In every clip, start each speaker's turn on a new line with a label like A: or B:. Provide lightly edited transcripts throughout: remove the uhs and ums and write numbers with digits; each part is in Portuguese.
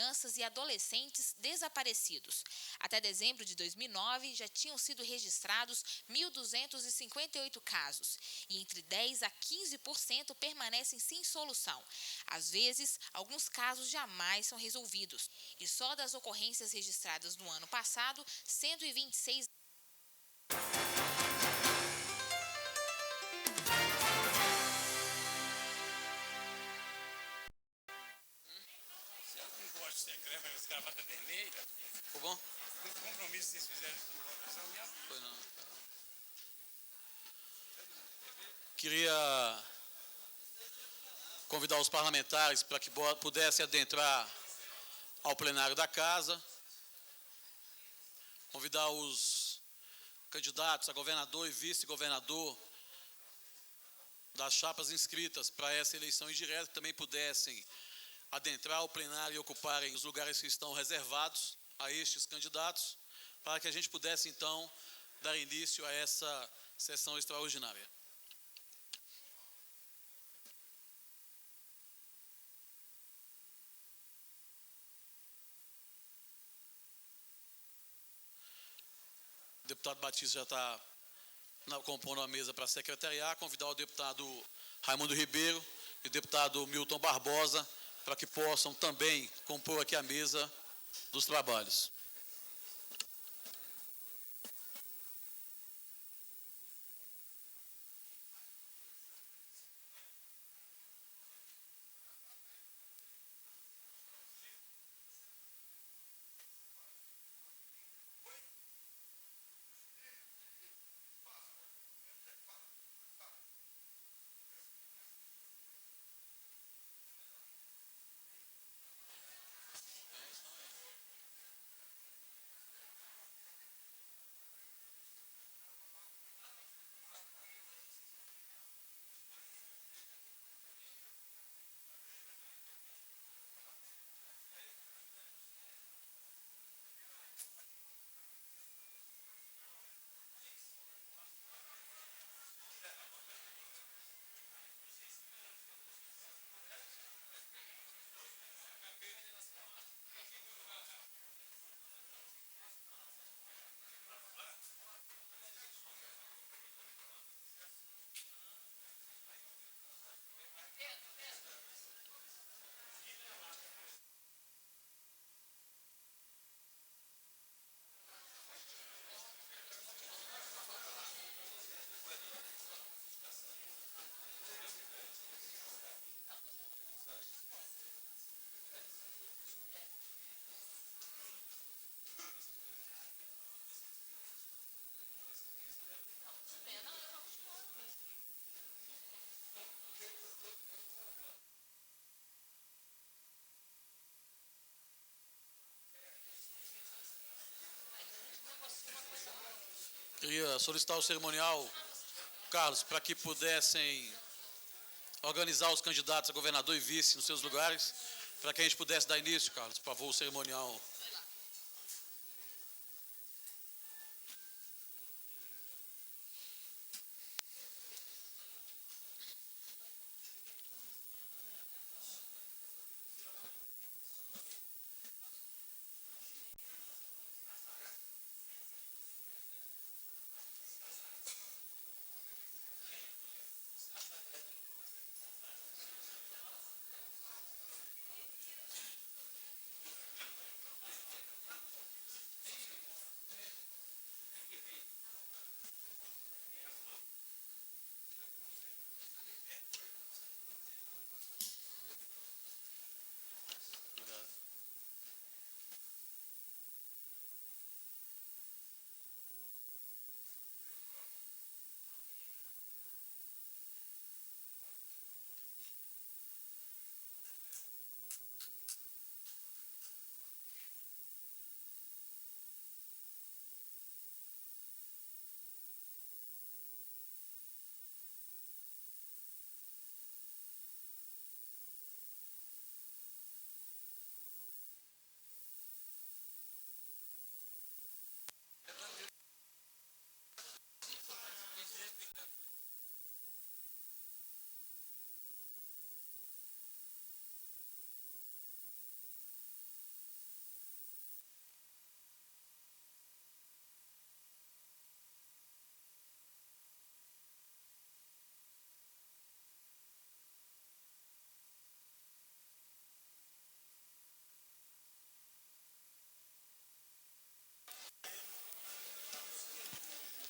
A: crianças e adolescentes desaparecidos. Até dezembro de 2009, já tinham sido registrados 1.258 casos, e entre 10% a 15% permanecem sem solução. Às vezes, alguns casos jamais são resolvidos, e só das ocorrências registradas no ano passado, 126.
B: Secreta, as gravatas vermelhas.
C: Ficou bom?
B: O compromisso que vocês fizeram com a votação me apoia.
C: Foi não. Queria convidar os parlamentares para que pudessem adentrar ao plenário da Casa. Convidar os candidatos a governador e vice-governador das chapas inscritas para essa eleição indireta, que também pudessem adentrar ao plenário e ocuparem os lugares que estão reservados a estes candidatos, para que a gente pudesse, então, dar início a essa sessão extraordinária. O deputado Batista já está compondo a mesa para secretariar. Convidar o deputado Raimundo Ribeiro e o deputado Milton Barbosa para que possam também compor aqui a mesa dos trabalhos. Queria solicitar o cerimonial, Carlos, para que pudessem organizar os candidatos a governador e vice nos seus lugares, para que a gente pudesse dar início, Carlos, por favor, o cerimonial.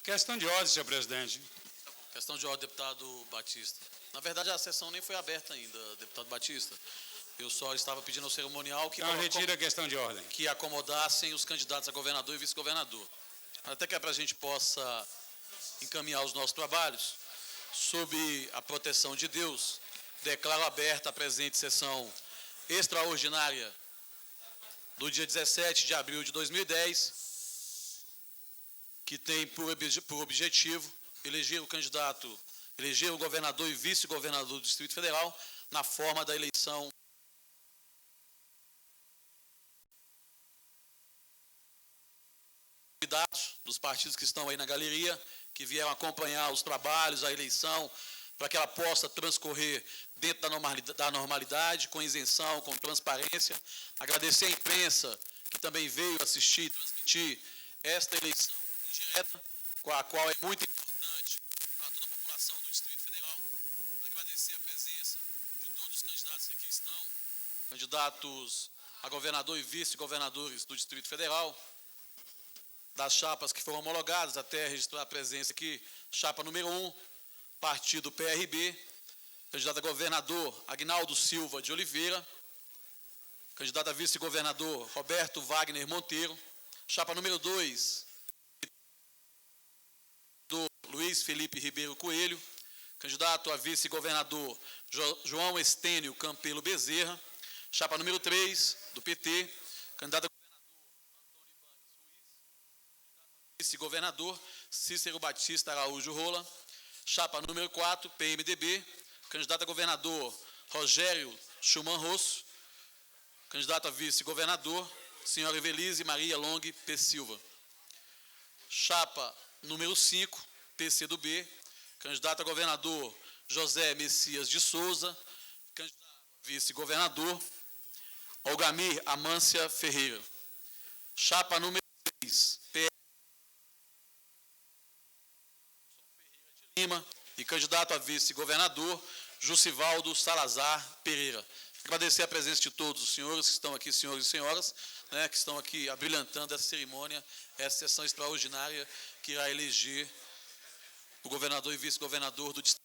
D: Questão de ordem, senhor presidente.
C: Questão de ordem, deputado Batista. Na verdade, a sessão nem foi aberta ainda, deputado Batista. Eu só estava pedindo ao cerimonial que,
D: Então, retira a questão de ordem.
C: que acomodassem os candidatos a governador e vice-governador. Até que é para a gente possa encaminhar os nossos trabalhos, sob a proteção de Deus, declaro aberta a presente sessão extraordinária do dia 17 de abril de 2010, que tem por objetivo eleger o governador e vice-governador do Distrito Federal na forma da eleição dos partidos que estão aí na galeria, que vieram acompanhar os trabalhos, a eleição, para que ela possa transcorrer dentro da normalidade, com isenção, com transparência. Agradecer à imprensa que também veio assistir e transmitir esta eleição indireta, com a qual é muito importante para toda a população do Distrito Federal. Agradecer a presença de todos os candidatos que aqui estão, candidatos a governador e vice-governadores do Distrito Federal, das chapas que foram homologadas, até registrar a presença aqui, chapa número 1, partido PRB, candidato a governador Agnaldo Silva de Oliveira, candidato a vice-governador Roberto Wagner Monteiro, chapa número 2, do Luiz Felipe Ribeiro Coelho, candidato a vice-governador João Estênio Campelo Bezerra, chapa número 3, do PT, candidato a vice-governador Cícero Batista Araújo Rola, chapa número 4, PMDB, candidato a governador Rogério Schumann Rosso, candidato a vice-governador senhora Evelise Maria Long P. Silva, chapa número 5, PCdoB, candidato a governador José Messias de Souza, candidato a vice-governador Olgamir Amância Ferreira, chapa número 6, Lima, e candidato a vice-governador Jucivaldo Salazar Pereira. Agradecer a presença de todos os senhores que estão aqui, senhores e senhoras, né, que estão aqui abrilhantando essa cerimônia, essa sessão extraordinária que irá eleger o governador e vice-governador do Distrito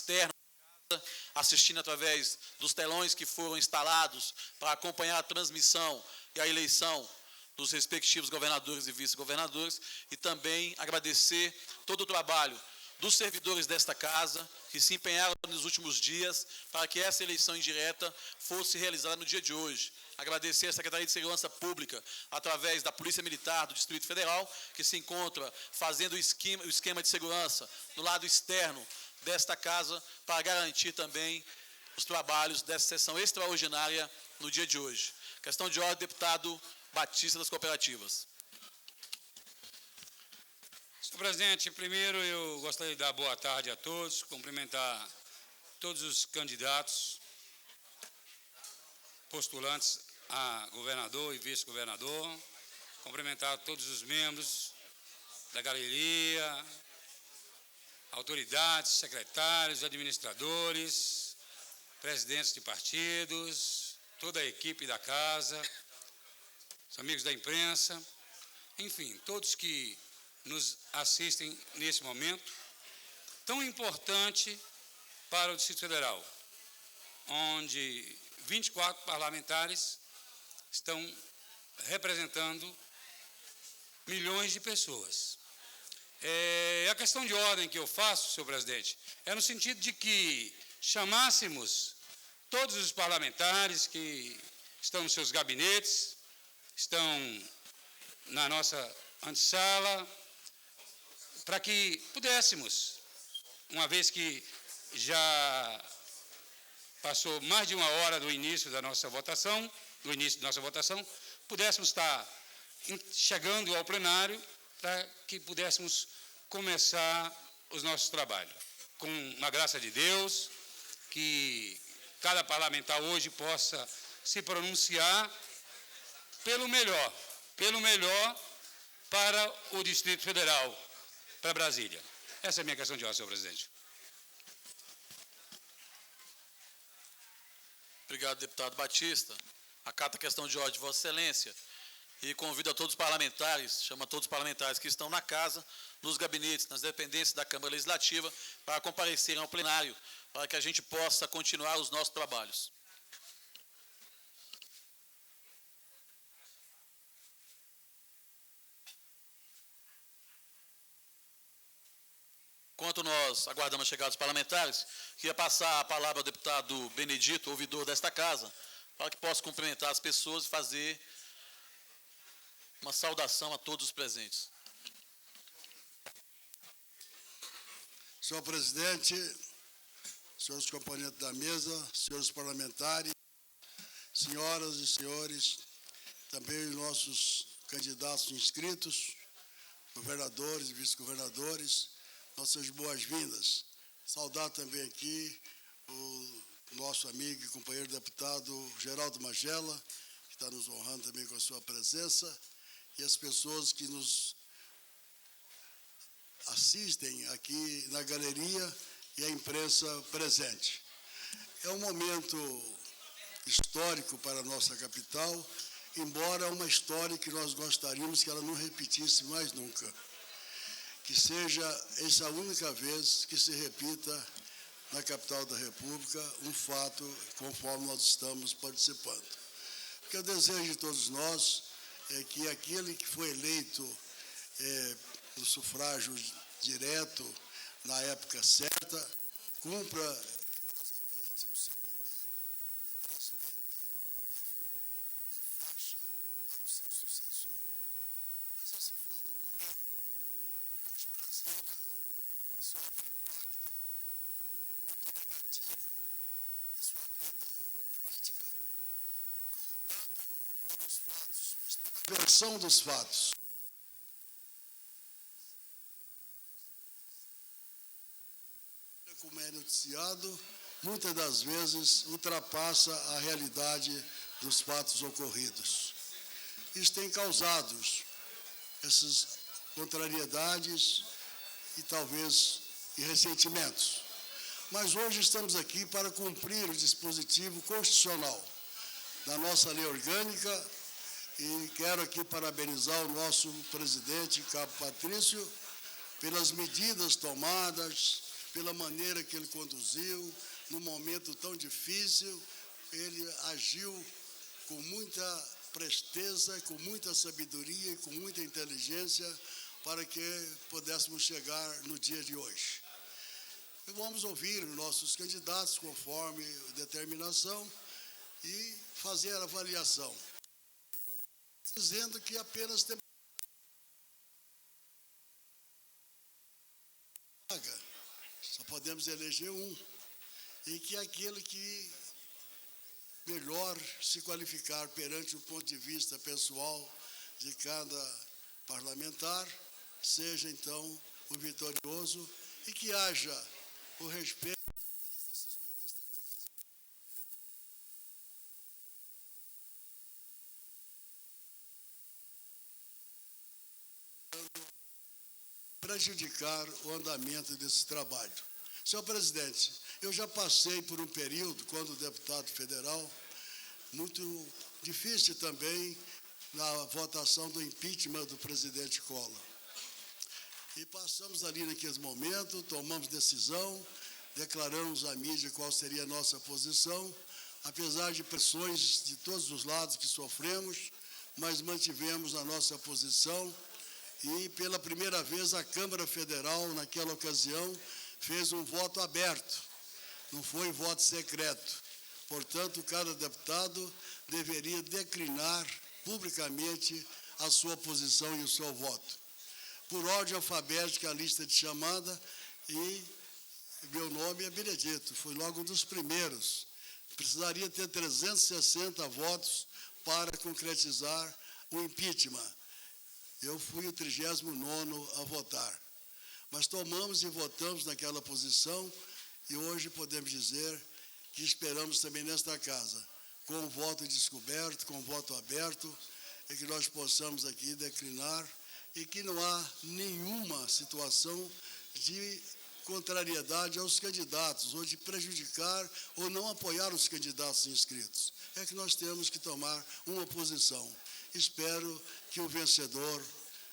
C: Federal. Externo, assistindo através dos telões que foram instalados para acompanhar a transmissão e a eleição dos respectivos governadores e vice-governadores, e também agradecer todo o trabalho dos servidores desta casa, que se empenharam nos últimos dias para que essa eleição indireta fosse realizada no dia de hoje. Agradecer à Secretaria de Segurança Pública, através da Polícia Militar do Distrito Federal, que se encontra fazendo o esquema de segurança no lado externo desta casa, para garantir também os trabalhos dessa sessão extraordinária no dia de hoje. Questão de ordem, deputado Batista das Cooperativas.
D: Senhor presidente, primeiro eu gostaria de dar boa tarde a todos, cumprimentar todos os candidatos, postulantes a governador e vice-governador, cumprimentar todos os membros da galeria, autoridades, secretários, administradores, presidentes de partidos, toda a equipe da casa, os amigos da imprensa, enfim, todos que nos assistem nesse momento tão importante para o Distrito Federal, onde 24 parlamentares estão representando milhões de pessoas. A questão de ordem que eu faço, senhor presidente, é no sentido de que chamássemos todos os parlamentares que estão nos seus gabinetes, estão na nossa antessala, para que pudéssemos, uma vez que já passou mais de uma hora do início da nossa votação, pudéssemos estar chegando ao plenário para que pudéssemos começar os nossos trabalhos. Com a graça de Deus, que cada parlamentar hoje possa se pronunciar pelo melhor para o Distrito Federal, para Brasília. Essa é a minha questão de ordem, senhor presidente.
C: Obrigado, deputado Batista. Acato a questão de ordem de Vossa Excelência e convido a todos os parlamentares, chama todos os parlamentares que estão na casa, nos gabinetes, nas dependências da Câmara Legislativa, para comparecerem ao plenário, para que a gente possa continuar os nossos trabalhos. Enquanto nós aguardamos a chegada dos parlamentares, queria passar a palavra ao deputado Benedito, ouvidor desta casa, para que possa cumprimentar as pessoas e fazer uma saudação a todos os presentes.
E: Senhor presidente, senhores componentes da mesa, senhores parlamentares, senhoras e senhores, também os nossos candidatos inscritos, governadores e vice-governadores, nossas boas-vindas. Saudar também aqui o nosso amigo e companheiro deputado Geraldo Magela, que está nos honrando também com a sua presença, e as pessoas que nos assistem aqui na galeria e a imprensa presente. É um momento histórico para a nossa capital, embora uma história que nós gostaríamos que ela não repetisse mais nunca. Que seja essa a única vez que se repita na capital da República um fato conforme nós estamos participando. O que eu desejo de todos nós é que aquele que foi eleito no sufrágio direto, na época certa, cumpra rigorosamente o seu mandato e transmita a faixa para o seu sucessor. Mas esse fato ocorreu. Hoje, Brasília sofre impacto muito negativo na sua vida política, não tanto pelos fatos, mas pela versão dos fatos. Como é noticiado, muitas das vezes ultrapassa a realidade dos fatos ocorridos. Isso tem causado essas contrariedades e talvez ressentimentos. Mas hoje estamos aqui para cumprir o dispositivo constitucional da nossa lei orgânica e quero aqui parabenizar o nosso presidente, Cabo Patrício, pelas medidas tomadas, pela maneira que ele conduziu, num momento tão difícil, ele agiu com muita presteza, com muita sabedoria e com muita inteligência para que pudéssemos chegar no dia de hoje. E vamos ouvir os nossos candidatos conforme determinação e fazer a avaliação. Dizendo que apenas tem só podemos eleger um, e que aquele que melhor se qualificar perante o ponto de vista pessoal de cada parlamentar, seja então o vitorioso e que haja o respeito prejudicar o andamento desse trabalho. Senhor presidente, eu já passei por um período, quando deputado federal, muito difícil também na votação do impeachment do presidente Collor. E passamos ali naquele momento, tomamos decisão, declaramos à mídia qual seria a nossa posição, apesar de pressões de todos os lados que sofremos, mas mantivemos a nossa posição. E, pela primeira vez, a Câmara Federal, naquela ocasião, fez um voto aberto, não foi voto secreto. Portanto, cada deputado deveria declinar publicamente a sua posição e o seu voto. Por ordem alfabética, a lista de chamada, e meu nome é Benedito, fui logo um dos primeiros. Precisaria ter 360 votos para concretizar o impeachment. Eu fui o 39º a votar. Mas tomamos e votamos naquela posição e hoje podemos dizer que esperamos também nesta casa, com o voto descoberto, com o voto aberto, e que nós possamos aqui declinar e que não há nenhuma situação de contrariedade aos candidatos ou de prejudicar ou não apoiar os candidatos inscritos. É que nós temos que tomar uma posição. espero que o vencedor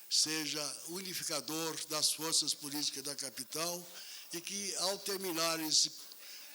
E: seja unificador das forças políticas da capital e que, ao terminar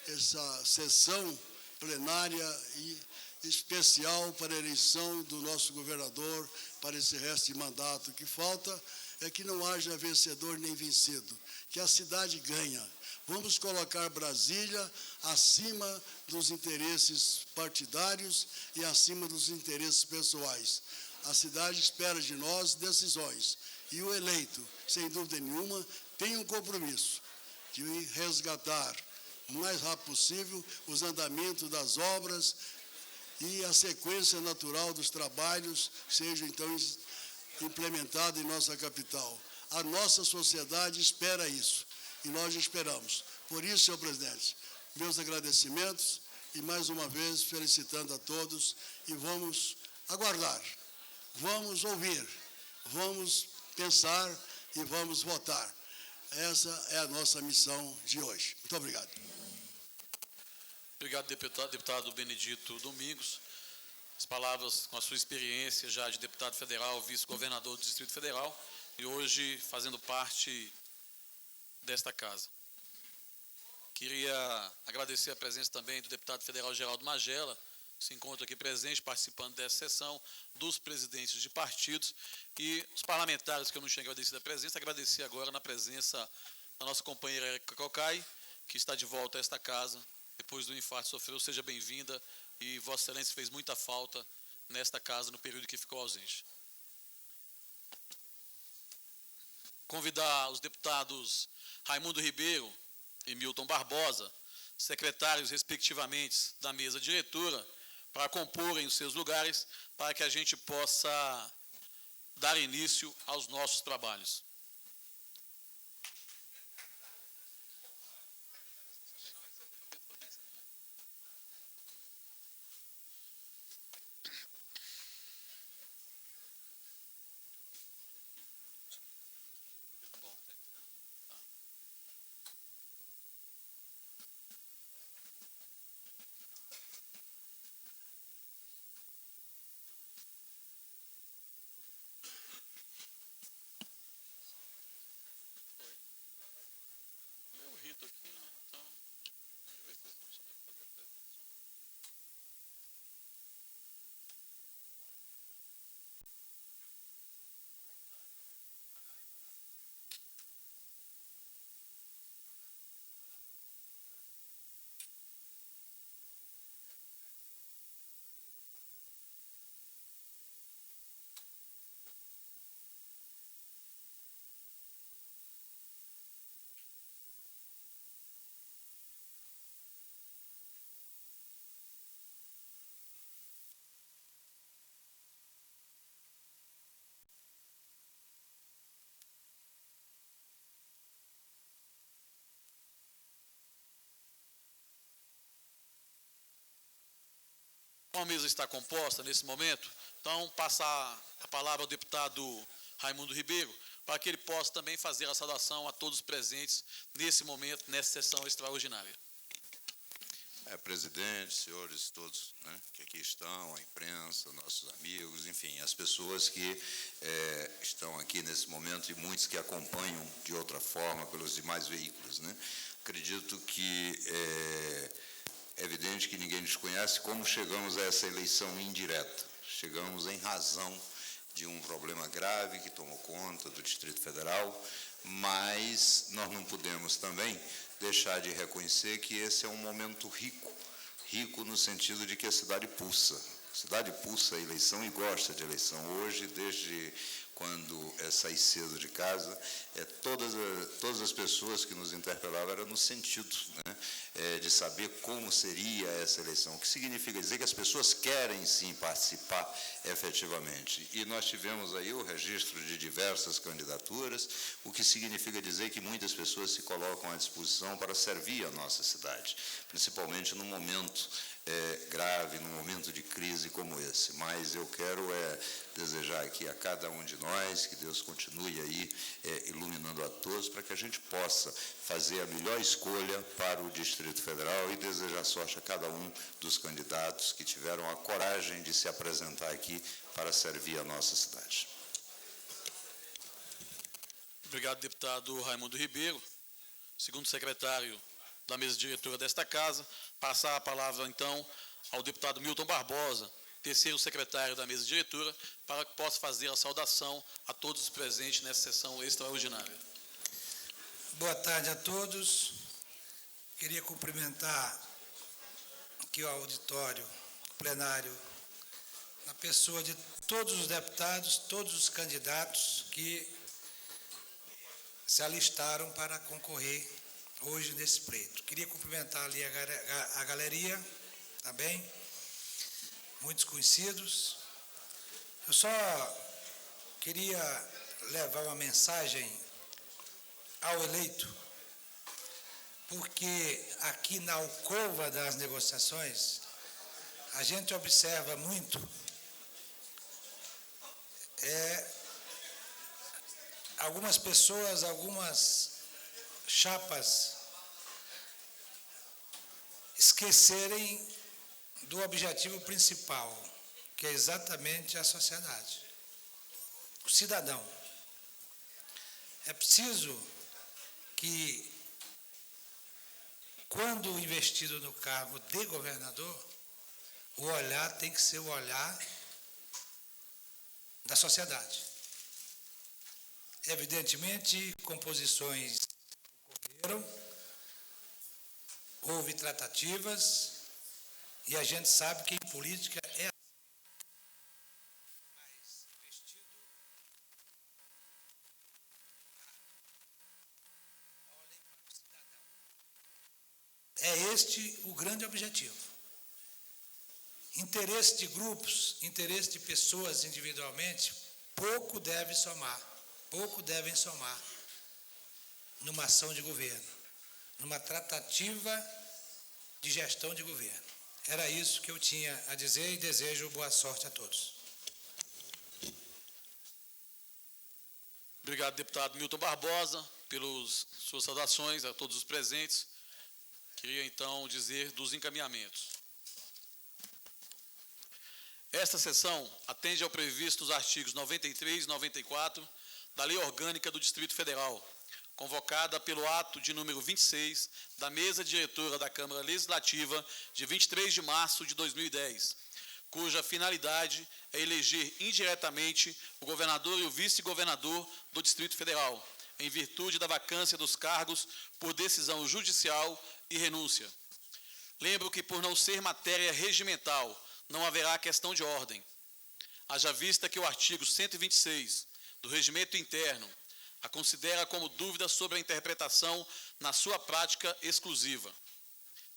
E: essa sessão plenária e especial para a eleição do nosso governador para esse resto de mandato que falta, é que não haja vencedor nem vencido, que a cidade ganha. Vamos colocar Brasília acima dos interesses partidários e acima dos interesses pessoais. A cidade espera de nós decisões. E o eleito, sem dúvida nenhuma, tem um compromisso de resgatar o mais rápido possível os andamentos das obras e a sequência natural dos trabalhos sejam, então, implementados em nossa capital. A nossa sociedade espera isso, e nós esperamos. Por isso, senhor presidente, meus agradecimentos e, mais uma vez, felicitando a todos, e vamos aguardar, vamos ouvir, vamos pensar e vamos votar. Essa é a nossa missão de hoje. Muito obrigado.
C: Obrigado, deputado Benedito Domingos. As palavras com a sua experiência já de deputado federal, vice-governador do Distrito Federal e hoje fazendo parte desta casa. Queria agradecer a presença também do deputado federal Geraldo Magela, que se encontra aqui presente, participando dessa sessão, dos presidentes de partidos e os parlamentares que eu não tinha agradecido a presença. Agradecer agora na presença da nossa companheira Érica Cocai, que está de volta a esta casa, depois do infarto sofreu. Seja bem-vinda e Vossa Excelência fez muita falta nesta casa no período que ficou ausente. Convidar os deputados Raimundo Ribeiro e Milton Barbosa, secretários, respectivamente, da mesa diretora, para comporem os seus lugares, para que a gente possa dar início aos nossos trabalhos. A mesa está composta nesse momento, então passar a palavra ao deputado Raimundo Ribeiro, para que ele possa também fazer a saudação a todos os presentes nesse momento, nessa sessão extraordinária.
F: Presidente, senhores todos, né, que aqui estão, a imprensa, nossos amigos, enfim, as pessoas que estão aqui nesse momento e muitos que acompanham de outra forma pelos demais veículos, né. Acredito que é evidente que ninguém desconhece como chegamos a essa eleição indireta. Chegamos em razão de um problema grave que tomou conta do Distrito Federal, mas nós não podemos também deixar de reconhecer que esse é um momento rico, rico no sentido de que a cidade pulsa. A cidade pulsa a eleição e gosta de eleição. Hoje, desde quando saí cedo de casa, todas as pessoas que nos interpelavam eram no sentido, né, de saber como seria essa eleição, o que significa dizer que as pessoas querem sim participar efetivamente. E nós tivemos aí o registro de diversas candidaturas, o que significa dizer que muitas pessoas se colocam à disposição para servir a nossa cidade, principalmente num momento grave, num momento de crise como esse. Mas eu quero desejar aqui a cada um de nós, que Deus continue aí iluminando a todos, para que a gente possa fazer a melhor escolha para o Distrito Federal e desejar sorte a cada um dos candidatos que tiveram a coragem de se apresentar aqui para servir a nossa cidade.
C: Obrigado, deputado Raimundo Ribeiro. Segundo secretário da mesa diretora desta casa, passar a palavra, então, ao deputado Milton Barbosa, terceiro secretário da mesa diretora, para que possa fazer a saudação a todos os presentes nessa sessão extraordinária.
G: Boa tarde a todos. Queria cumprimentar aqui o auditório plenário, na pessoa de todos os deputados, todos os candidatos que se alistaram para concorrer hoje nesse pleito. Queria cumprimentar ali a galeria, também, muitos conhecidos. Eu só queria levar uma mensagem ao eleito, porque aqui na alcova das negociações, a gente observa muito algumas pessoas, algumas chapas esquecerem do objetivo principal, que é exatamente a sociedade, o cidadão. É preciso que, quando investido no cargo de governador, o olhar tem que ser o olhar da sociedade. Evidentemente, composições ocorreram, houve tratativas, e a gente sabe que em política é mais investido. Olhem para o cidadão. É este o grande objetivo. Interesse de grupos, interesse de pessoas individualmente, pouco devem somar numa ação de governo, numa tratativa de gestão de governo. Era isso que eu tinha a dizer e desejo boa sorte a todos.
C: Obrigado, deputado Milton Barbosa, pelas suas saudações a todos os presentes. Queria, então, dizer dos encaminhamentos. Esta sessão atende ao previsto nos artigos 93 e 94 da Lei Orgânica do Distrito Federal, convocada pelo ato de número 26 da mesa diretora da Câmara Legislativa de 23 de março de 2010, cuja finalidade é eleger indiretamente o governador e o vice-governador do Distrito Federal, em virtude da vacância dos cargos por decisão judicial e renúncia. Lembro que, por não ser matéria regimental, não haverá questão de ordem, haja vista que o artigo 126 do Regimento Interno a considera como dúvida sobre a interpretação na sua prática exclusiva.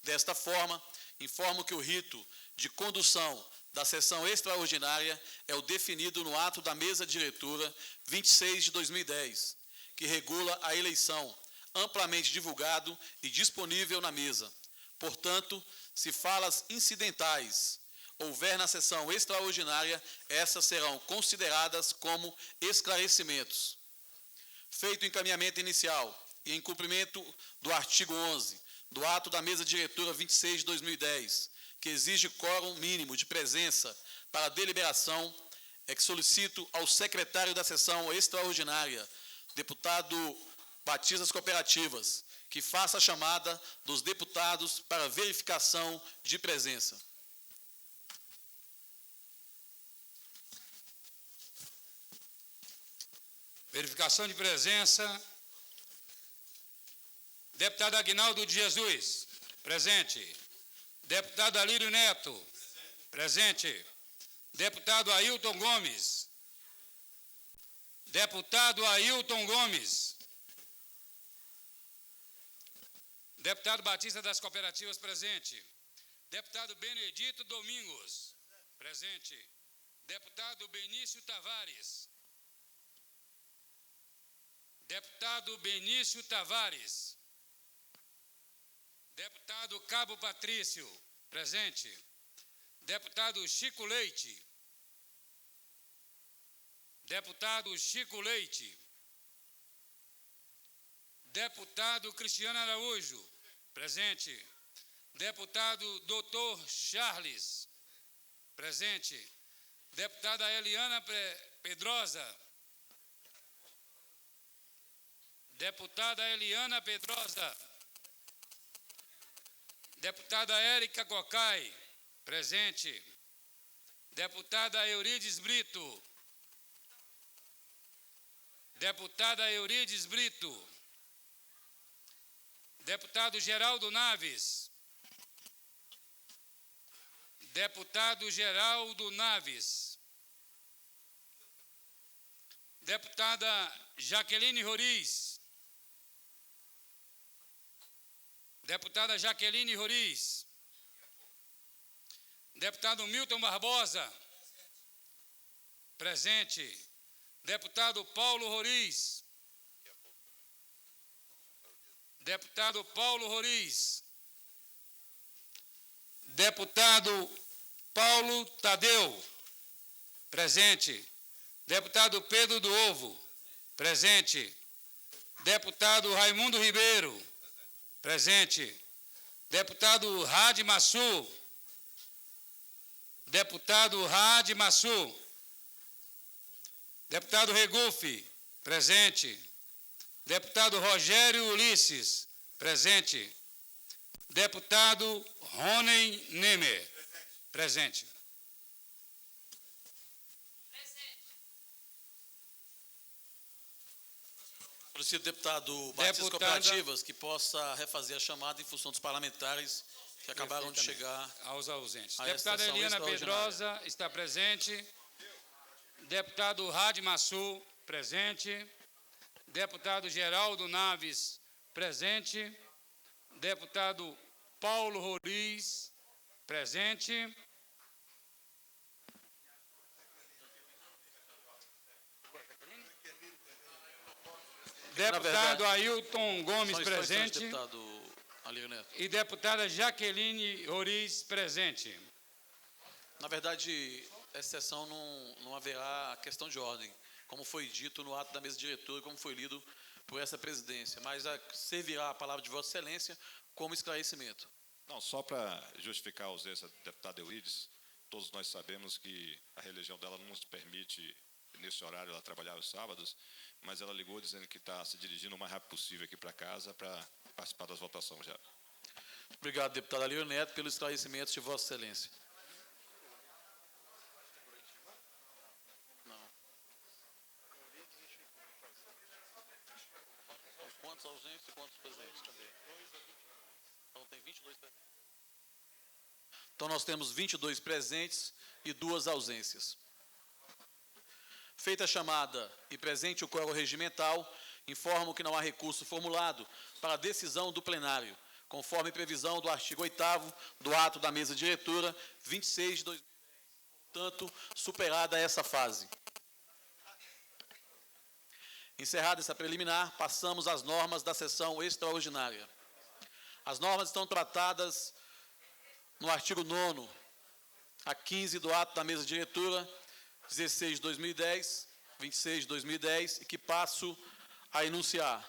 C: Desta forma, informo que o rito de condução da sessão extraordinária é o definido no ato da mesa diretora 26 de 2010, que regula a eleição, amplamente divulgado e disponível na mesa. Portanto, se falas incidentais houver na sessão extraordinária, essas serão consideradas como esclarecimentos. Feito o encaminhamento inicial e em cumprimento do artigo 11 do ato da mesa diretora 26 de 2010, que exige quórum mínimo de presença para a deliberação, é que solicito ao secretário da sessão extraordinária, deputado Batistas Cooperativas, que faça a chamada dos deputados para verificação de presença.
D: Verificação de presença. Deputado Aguinaldo de Jesus, presente. Deputado Alírio Neto, presente. Deputado Ailton Gomes. Deputado Ailton Gomes. Deputado Batista das Cooperativas, presente. Deputado Benedito Domingos, presente. Deputado Benício Tavares. Deputado Benício Tavares. Deputado Cabo Patrício, presente. Deputado Chico Leite. Deputado Chico Leite. Deputado Cristiano Araújo, presente. Deputado Dr. Charles, presente. Deputada Eliana Pedrosa. Deputada Eliana Pedrosa. Deputada Érica Cocai, presente. Deputada Eurides Brito. Deputada Eurides Brito. Deputado Geraldo Naves. Deputado Geraldo Naves. Deputada Jaqueline Roriz. Deputada Jaqueline Roriz. Deputado Milton Barbosa. Presente. Deputado Paulo Roriz. Deputado Paulo Roriz. Deputado Paulo Tadeu. Presente. Deputado Pedro do Ovo. Presente. Deputado Raimundo Ribeiro. Presente. Deputado Rade Massu. Deputado Rade Massu. Deputado Regufe. Presente. Deputado Rogério Ulisses. Presente. Deputado Rony Nemer. Presente.
C: Solicito, deputado Batista Cooperativas, que possa refazer a chamada em função dos parlamentares que acabaram de chegar
D: aos ausentes.
C: a
D: Deputada
C: esta sessão
D: Eliana
C: extraordinária.
D: Pedrosa está presente. Deputado Rade Massu, presente. Deputado Geraldo Naves, presente. Deputado Paulo Roriz, presente. Deputado Ailton Gomes, presente.
C: Deputado Alírio Neto.
D: E deputada Jaqueline Roriz, presente.
C: Na verdade, essa sessão não haverá questão de ordem, como foi dito no ato da mesa diretora, como foi lido por essa presidência, mas servirá a palavra de Vossa Excelência como esclarecimento.
H: Não, só para justificar a ausência da deputada Eurides, todos nós sabemos que a religião dela não nos permite, nesse horário, ela trabalhar aos sábados, mas ela ligou dizendo que está se dirigindo o mais rápido possível aqui para casa para participar das votações já.
C: Obrigado, deputado Alírio Neto, pelos esclarecimentos de Vossa Excelência. Não. Quantos ausentes e quantos presentes? Cadê? Então tem 22 presentes. Então nós temos 22 presentes e 2 ausências. Feita a chamada e presente o quórum regimental, informo que não há recurso formulado para a decisão do plenário, conforme previsão do artigo 8º do ato da mesa diretora 26 de 2010. Portanto, superada essa fase. Encerrada essa preliminar, passamos às normas da sessão extraordinária. As normas estão tratadas no artigo 9º a 15 do ato da mesa diretora 16 de 2010, 26 de 2010, e que passo a enunciar.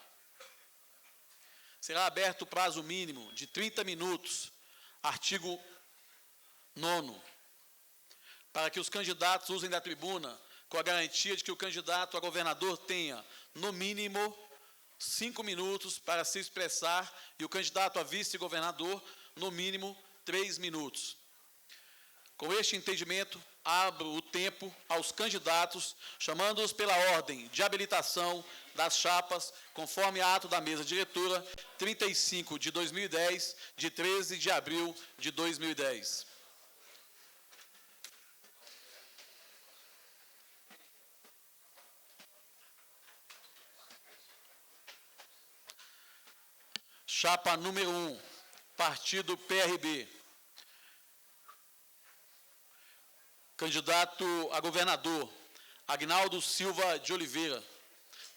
C: Será aberto o prazo mínimo de 30 minutos, artigo 9º, para que os candidatos usem da tribuna com a garantia de que o candidato a governador tenha, no mínimo, 5 minutos para se expressar e o candidato a vice-governador, no mínimo, 3 minutos. Com este entendimento, abro o tempo aos candidatos, chamando-os pela ordem de habilitação das chapas, conforme ato da mesa diretora 35 de 2010, de 13 de abril de 2010. Chapa número 1, Partido PRB. Candidato a governador, Agnaldo Silva de Oliveira.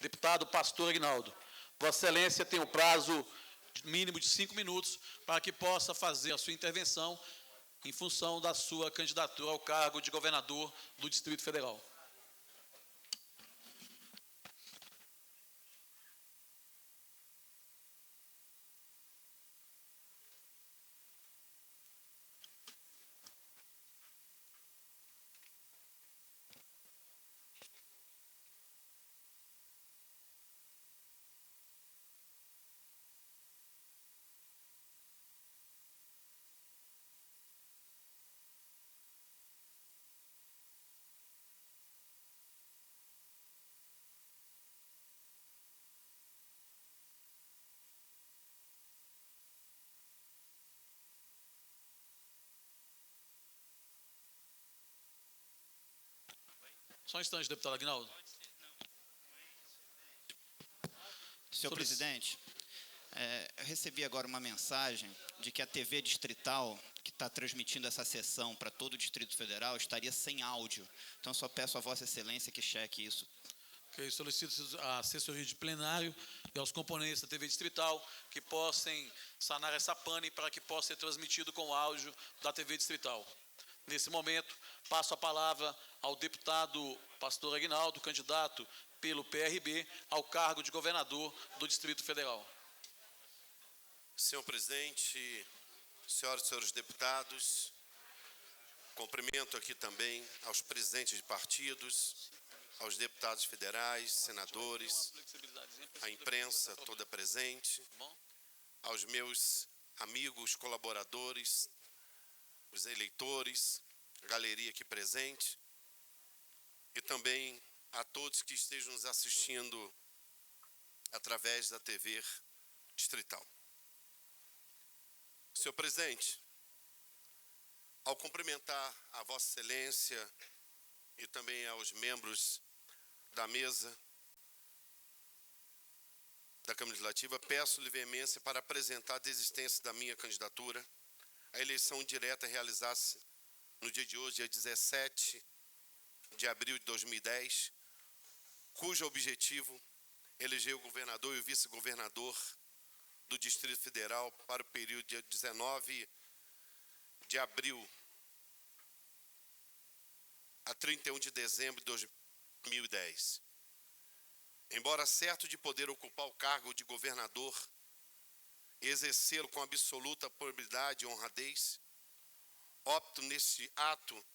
C: Deputado Pastor Agnaldo. Vossa Excelência tem o prazo mínimo de 5 minutos para que possa fazer a sua intervenção em função da sua candidatura ao cargo de governador do Distrito Federal. Só um instante, deputado Aguinaldo.
I: Senhor presidente, eu recebi agora uma mensagem de que a TV Distrital, que está transmitindo essa sessão para todo o Distrito Federal, estaria sem áudio. Então, só peço a Vossa Excelência que cheque isso.
C: Ok, solicito a assessoria de plenário e aos componentes da TV Distrital que possam sanar essa pane para que possa ser transmitido com áudio da TV Distrital. Nesse momento, passo a palavra ao deputado Pastor Aguinaldo, candidato pelo PRB ao cargo de governador do Distrito Federal.
J: Senhor presidente, senhoras e senhores deputados, cumprimento aqui também aos presidentes de partidos, aos deputados federais, senadores, à imprensa toda presente, aos meus amigos, colaboradores, os eleitores, a galeria aqui presente, e também a todos que estejam nos assistindo através da TV Distrital. Senhor presidente, ao cumprimentar a Vossa Excelência e também aos membros da mesa da Câmara Legislativa, peço-lhe veemência para apresentar a desistência da minha candidatura. A eleição direta realizasse no dia de hoje, dia 17 de abril de 2010, cujo objetivo é eleger o governador e o vice-governador do Distrito Federal para o período de 19 de abril a 31 de dezembro de 2010. Embora certo de poder ocupar o cargo de governador e exercê-lo com absoluta probidade e honradez, opto neste ato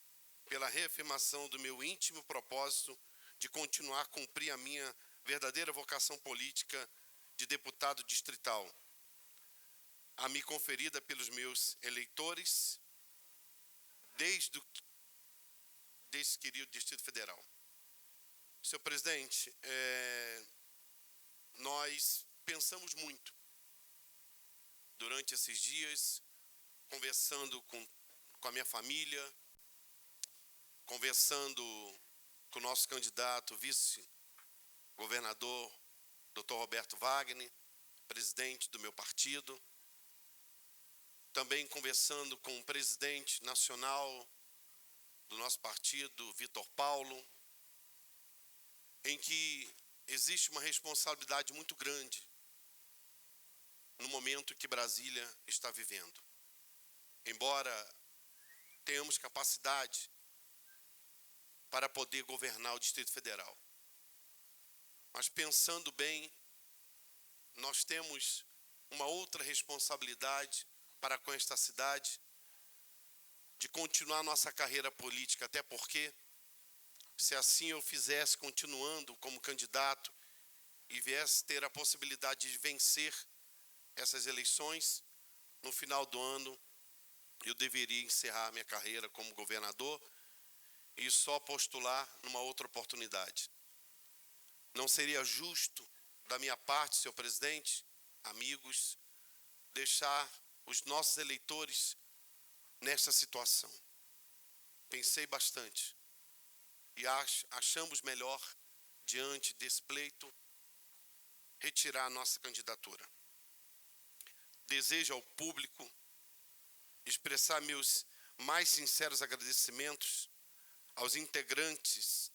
J: pela reafirmação do meu íntimo propósito de continuar a cumprir a minha verdadeira vocação política de deputado distrital, a me conferida pelos meus eleitores desde esse querido Distrito Federal. Senhor presidente, nós pensamos muito durante esses dias, conversando com a minha família, conversando com o nosso candidato vice-governador, Dr. Roberto Wagner, presidente do meu partido, também conversando com o presidente nacional do nosso partido, Vitor Paulo, em que existe uma responsabilidade muito grande no momento que Brasília está vivendo. Embora tenhamos capacidade para poder governar o Distrito Federal, mas pensando bem, nós temos uma outra responsabilidade para com esta cidade, de continuar nossa carreira política, até porque, se assim eu fizesse, continuando como candidato, e viesse ter a possibilidade de vencer essas eleições, no final do ano, eu deveria encerrar minha carreira como governador e só postular numa outra oportunidade. Não seria justo da minha parte, senhor presidente, amigos, deixar os nossos eleitores nessa situação. Pensei bastante e achamos melhor, diante desse pleito, retirar a nossa candidatura. Desejo ao público expressar meus mais sinceros agradecimentos aos integrantes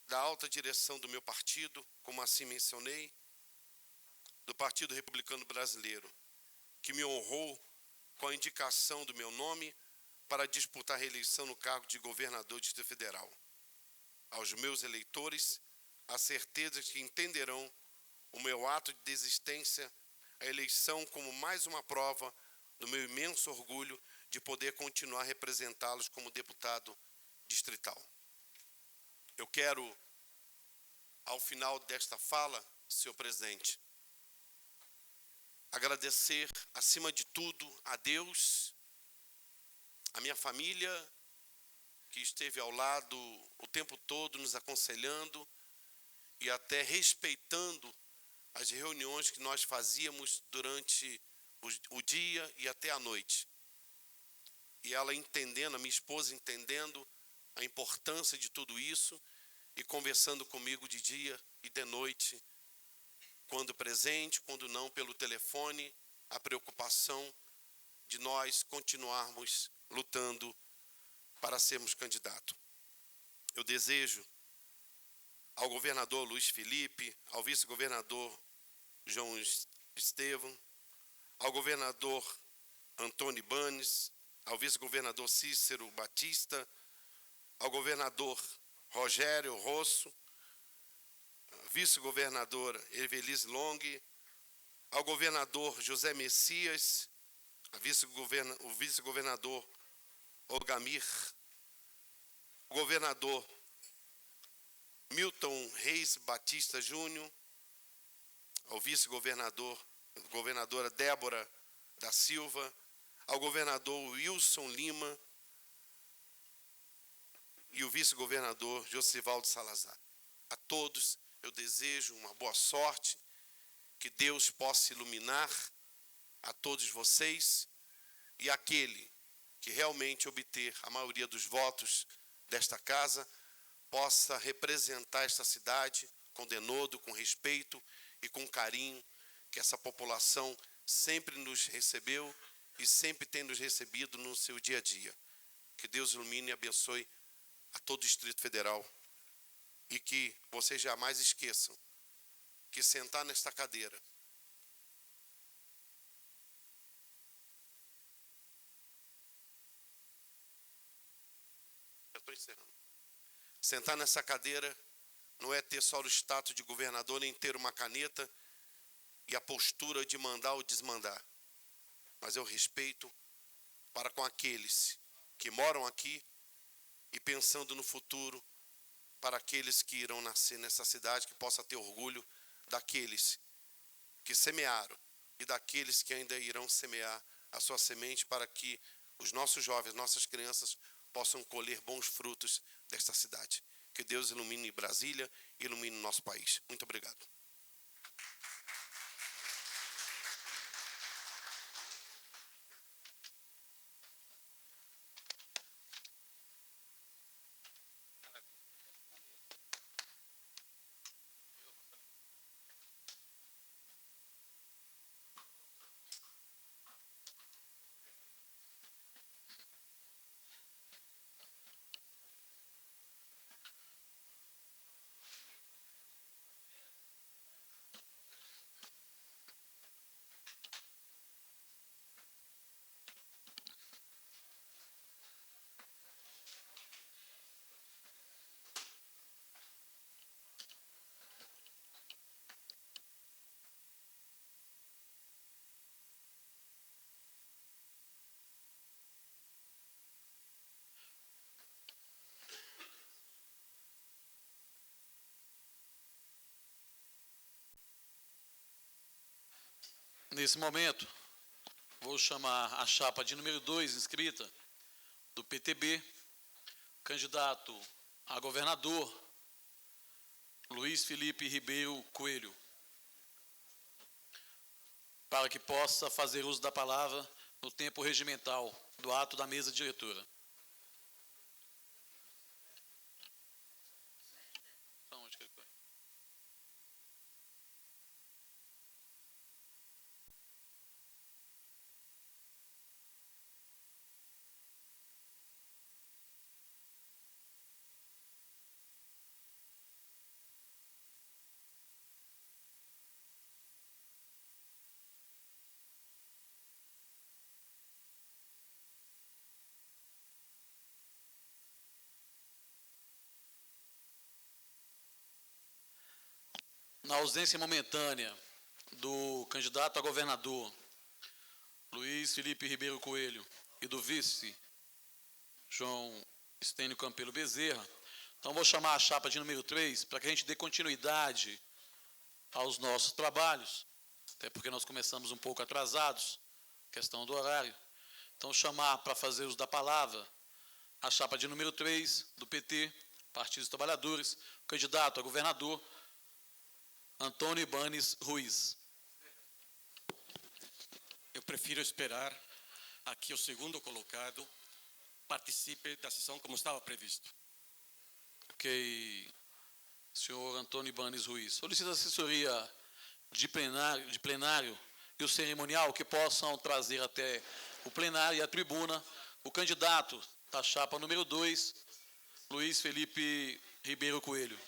J: da alta direção do meu partido, como assim mencionei, do Partido Republicano Brasileiro, que me honrou com a indicação do meu nome para disputar a reeleição no cargo de governador do Distrito Federal. Aos meus eleitores, a certeza de que entenderão o meu ato de desistência, a eleição como mais uma prova do meu imenso orgulho de poder continuar a representá-los como deputado distrital. Eu quero, ao final desta fala, senhor presidente, agradecer, acima de tudo, a Deus, a minha família, que esteve ao lado o tempo todo, nos aconselhando e até respeitando as reuniões que nós fazíamos durante o dia e até a noite. E ela entendendo, a minha esposa entendendo a importância de tudo isso e conversando comigo de dia e de noite, quando presente, quando não, pelo telefone, a preocupação de nós continuarmos lutando para sermos candidatos. Eu desejo ao governador Luiz Felipe, ao vice-governador João Estevão, ao governador Antônio Ibanes, ao vice-governador Cícero Batista, ao governador Rogério Rosso, vice-governadora Evelise Long, ao governador José Messias, o vice-governador Olgamir, o governador Milton Reis Batista Júnior, ao vice-governadora Débora da Silva, ao governador Wilson Lima e o vice-governador Josivaldo Salazar. A todos eu desejo uma boa sorte, que Deus possa iluminar a todos vocês e aquele que realmente obter a maioria dos votos desta casa possa representar esta cidade com denodo, com respeito e com carinho que essa população sempre nos recebeu e sempre tem nos recebido no seu dia a dia. Que Deus ilumine e abençoe a todo o Distrito Federal e que vocês jamais esqueçam que sentar nesta cadeira sentar nessa cadeira não é ter só o status de governador, nem ter uma caneta e a postura de mandar ou desmandar, mas é o respeito para com aqueles que moram aqui e pensando no futuro para aqueles que irão nascer nessa cidade, que possa ter orgulho daqueles que semearam e daqueles que ainda irão semear a sua semente para que os nossos jovens, nossas crianças possam colher bons frutos desta cidade. Que Deus ilumine Brasília e ilumine o nosso país. Muito obrigado.
C: Nesse momento, vou chamar a chapa de número 2 inscrita, do PTB, candidato a governador, Luiz Felipe Ribeiro Coelho, para que possa fazer uso da palavra no tempo regimental do ato da mesa diretora. Na ausência momentânea do candidato a governador, Luiz Felipe Ribeiro Coelho, e do vice, João Estênio Campelo Bezerra, então vou chamar a chapa de número 3 para que a gente dê continuidade aos nossos trabalhos, até porque nós começamos um pouco atrasados, questão do horário. Então, chamar para fazer uso da palavra a chapa de número 3 do PT, Partido dos Trabalhadores, o candidato a governador, Antônio Ibanes Ruiz.
K: Eu prefiro esperar a que o segundo colocado participe da sessão como estava previsto.
C: Ok. Senhor Antônio Ibanez Ruiz. Solicito a assessoria de plenário e o cerimonial que possam trazer até o plenário e a tribuna o candidato da chapa número 2, Luiz Felipe Ribeiro Coelho.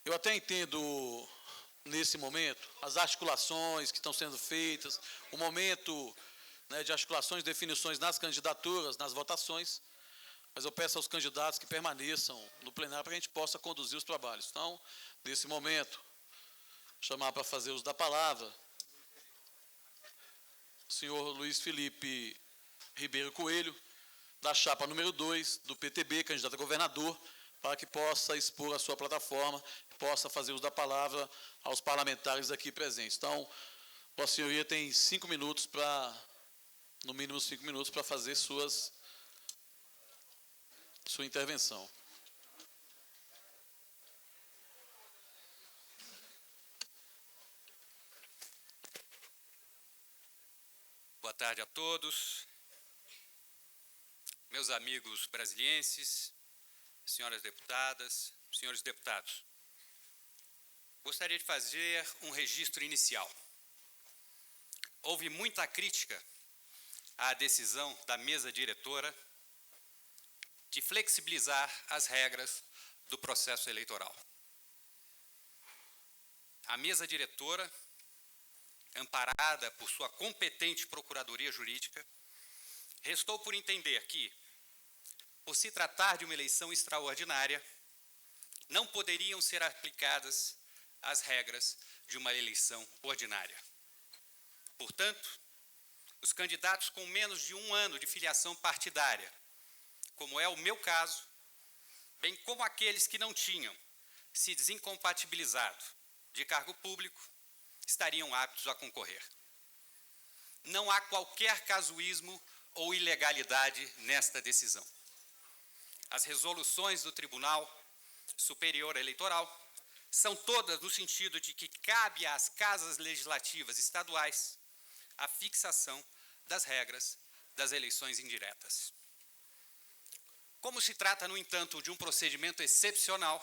C: Eu até entendo, nesse momento, as articulações que estão sendo feitas, o momento, né, de articulações e definições nas candidaturas, nas votações, mas eu peço aos candidatos que permaneçam no plenário para que a gente possa conduzir os trabalhos. Então, nesse momento, chamar para fazer uso da palavra o senhor Luiz Felipe Ribeiro Coelho, da chapa número 2, do PTB, candidato a governador, para que possa expor a sua plataforma, possa fazer uso da palavra aos parlamentares aqui presentes. Então, Vossa Senhoria tem 5 minutos para, no mínimo 5 minutos, para fazer sua intervenção.
K: Boa tarde a todos. Meus amigos brasilienses, senhoras deputadas, senhores deputados. Gostaria de fazer um registro inicial. Houve muita crítica à decisão da mesa diretora de flexibilizar as regras do processo eleitoral. A mesa diretora, amparada por sua competente Procuradoria Jurídica, restou por entender que, por se tratar de uma eleição extraordinária, não poderiam ser aplicadas as regras de uma eleição ordinária. Portanto, os candidatos com menos de 1 ano de filiação partidária, como é o meu caso, bem como aqueles que não tinham se desincompatibilizado de cargo público, estariam aptos a concorrer. Não há qualquer casuísmo ou ilegalidade nesta decisão. As resoluções do Tribunal Superior Eleitoral são todas no sentido de que cabe às casas legislativas estaduais a fixação das regras das eleições indiretas. Como se trata, no entanto, de um procedimento excepcional,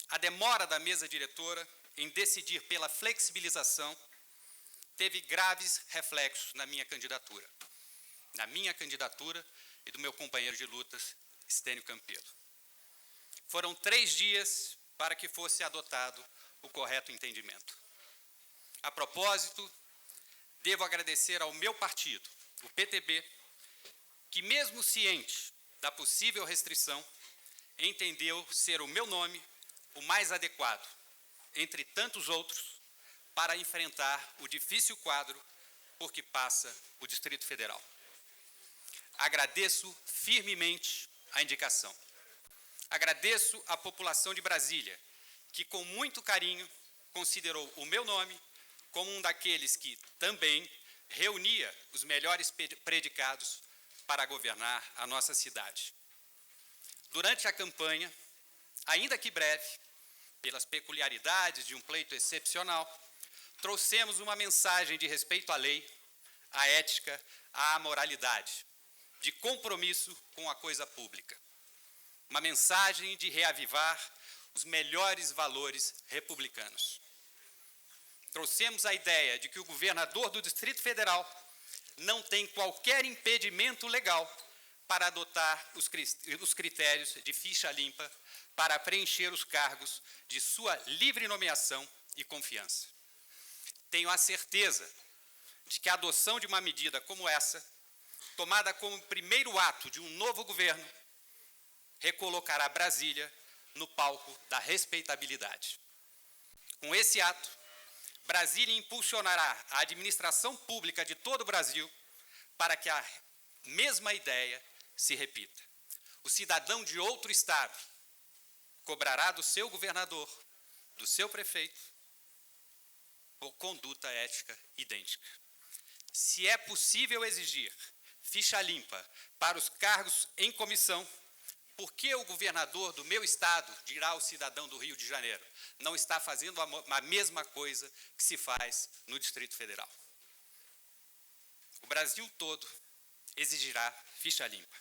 K: a demora da mesa diretora em decidir pela flexibilização teve graves reflexos na minha candidatura e do meu companheiro de lutas, Estênio Campelo. Foram 3 dias para que fosse adotado o correto entendimento. A propósito, devo agradecer ao meu partido, o PTB, que mesmo ciente da possível restrição, entendeu ser o meu nome o mais adequado, entre tantos outros, para enfrentar o difícil quadro por que passa o Distrito Federal. Agradeço firmemente a indicação. Agradeço à população de Brasília, que com muito carinho considerou o meu nome como um daqueles que também reunia os melhores predicados para governar a nossa cidade. Durante a campanha, ainda que breve, pelas peculiaridades de um pleito excepcional, trouxemos uma mensagem de respeito à lei, à ética, à moralidade, de compromisso com a coisa pública. Uma mensagem de reavivar os melhores valores republicanos. Trouxemos a ideia de que o governador do Distrito Federal não tem qualquer impedimento legal para adotar os critérios de ficha limpa para preencher os cargos de sua livre nomeação e confiança. Tenho a certeza de que a adoção de uma medida como essa, tomada como primeiro ato de um novo governo, recolocará Brasília no palco da respeitabilidade. Com esse ato, Brasília impulsionará a administração pública de todo o Brasil para que a mesma ideia se repita. O cidadão de outro estado cobrará do seu governador, do seu prefeito, por conduta ética idêntica. Se é possível exigir ficha limpa para os cargos em comissão, por que o governador do meu estado, dirá ao cidadão do Rio de Janeiro, não está fazendo a mesma coisa que se faz no Distrito Federal? O Brasil todo exigirá ficha limpa.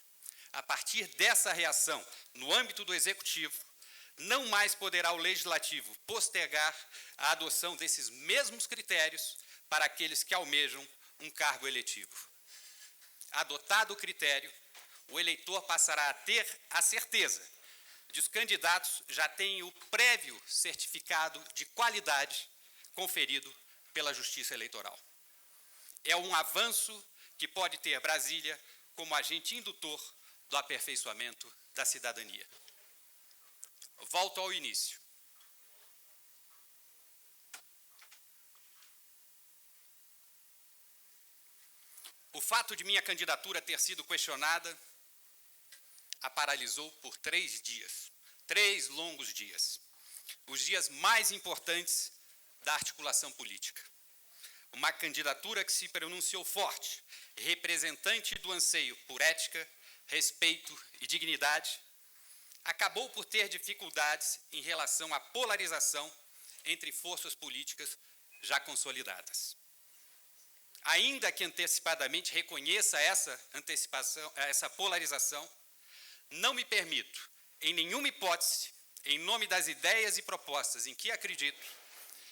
K: A partir dessa reação, no âmbito do Executivo, não mais poderá o Legislativo postergar a adoção desses mesmos critérios para aqueles que almejam um cargo eletivo. Adotado o critério, o eleitor passará a ter a certeza de que os candidatos já têm o prévio certificado de qualidade conferido pela Justiça Eleitoral. É um avanço que pode ter Brasília como agente indutor do aperfeiçoamento da cidadania. Volto ao início. O fato de minha candidatura ter sido questionada a paralisou por 3 dias, 3 longos dias, os dias mais importantes da articulação política. Uma candidatura que se pronunciou forte, representante do anseio por ética, respeito e dignidade, acabou por ter dificuldades em relação à polarização entre forças políticas já consolidadas. Ainda que antecipadamente reconheça essa polarização, não me permito, em nenhuma hipótese, em nome das ideias e propostas em que acredito,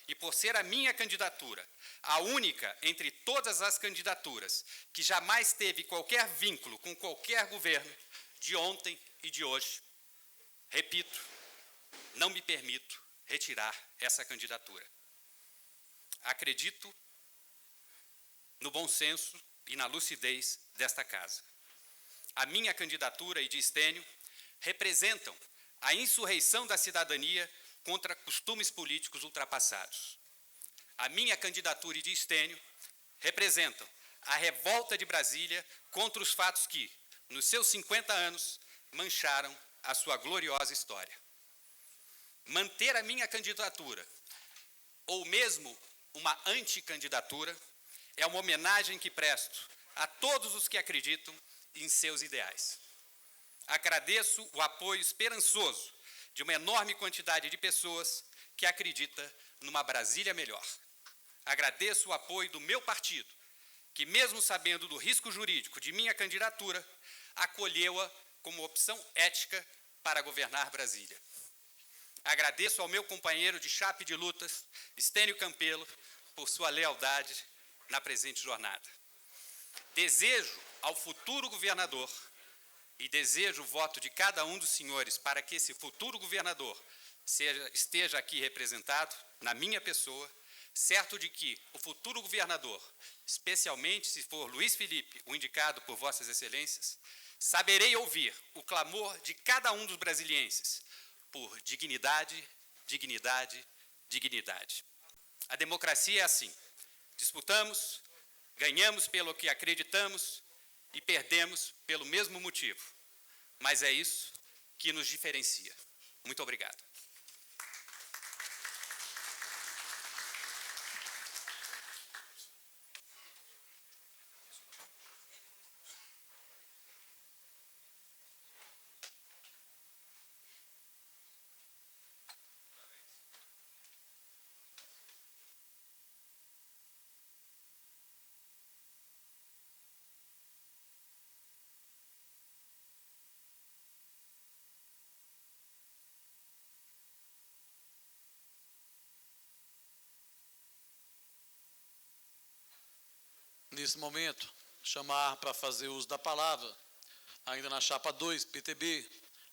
K: e por ser a minha candidatura a única entre todas as candidaturas que jamais teve qualquer vínculo com qualquer governo de ontem e de hoje, repito, não me permito retirar essa candidatura. Acredito no bom senso e na lucidez desta casa. A minha candidatura e de Estênio representam a insurreição da cidadania contra costumes políticos ultrapassados. A minha candidatura e de Estênio representam a revolta de Brasília contra os fatos que, nos seus 50 anos, mancharam a sua gloriosa história. Manter a minha candidatura, ou mesmo uma anticandidatura, é uma homenagem que presto a todos os que acreditam em seus ideais. Agradeço o apoio esperançoso de uma enorme quantidade de pessoas que acredita numa Brasília melhor. Agradeço o apoio do meu partido, que mesmo sabendo do risco jurídico de minha candidatura, acolheu-a como opção ética para governar Brasília. Agradeço ao meu companheiro de chapa de lutas, Estênio Campelo, por sua lealdade na presente jornada. Desejo ao futuro governador e desejo o voto de cada um dos senhores para que esse futuro governador esteja aqui representado, na minha pessoa, certo de que o futuro governador, especialmente se for Luiz Felipe, o indicado por Vossas Excelências, saberei ouvir o clamor de cada um dos brasilienses por dignidade, dignidade, dignidade. A democracia é assim. Disputamos, ganhamos pelo que acreditamos e perdemos pelo mesmo motivo. Mas é isso que nos diferencia. Muito obrigado.
C: Nesse momento, chamar para fazer uso da palavra, ainda na chapa 2, PTB,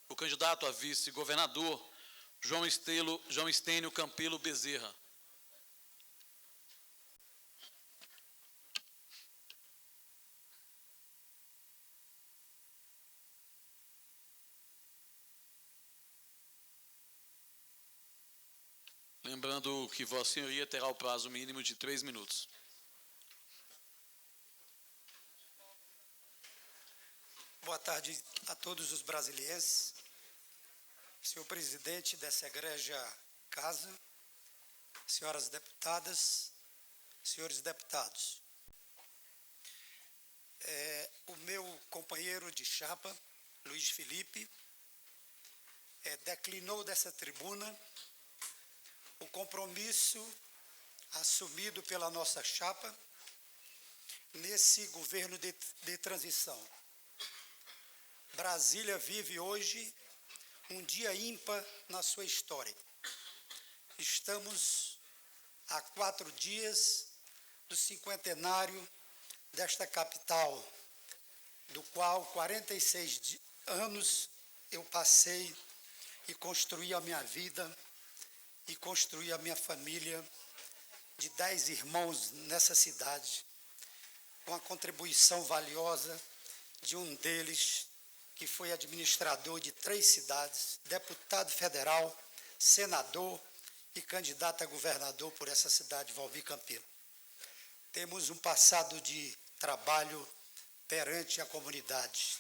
C: o candidato a vice-governador, João Estênio Campelo Bezerra. Lembrando que Vossa Senhoria terá o prazo mínimo de 3 minutos.
L: Boa tarde a todos os brasilienses, senhor presidente dessa egrégia casa, senhoras deputadas, senhores deputados. O meu companheiro de chapa, Luiz Felipe, declinou dessa tribuna o compromisso assumido pela nossa chapa nesse governo de transição. Brasília vive hoje um dia ímpar na sua história. Estamos a 4 dias do cinquentenário desta capital, do qual 46 anos eu passei e construí a minha vida e construí a minha família de 10 irmãos nessa cidade, com a contribuição valiosa de um deles, que foi administrador de 3 cidades, deputado federal, senador e candidato a governador por essa cidade, Valmir Campelo. Temos um passado de trabalho perante a comunidade.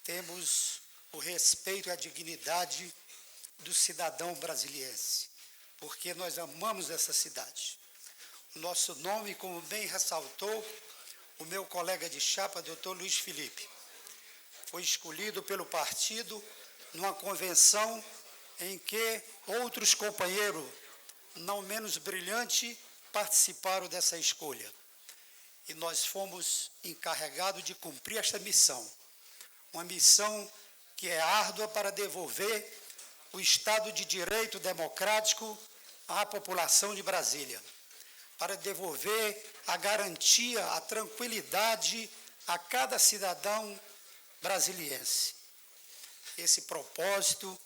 L: Temos o respeito e a dignidade do cidadão brasiliense, porque nós amamos essa cidade. O nosso nome, como bem ressaltou o meu colega de chapa, doutor Luiz Felipe, foi escolhido pelo partido numa convenção em que outros companheiros, não menos brilhantes, participaram dessa escolha. E nós fomos encarregados de cumprir esta missão, uma missão que é árdua para devolver o Estado de Direito democrático à população de Brasília, para devolver a garantia, a tranquilidade a cada cidadão brasiliense. Esse propósito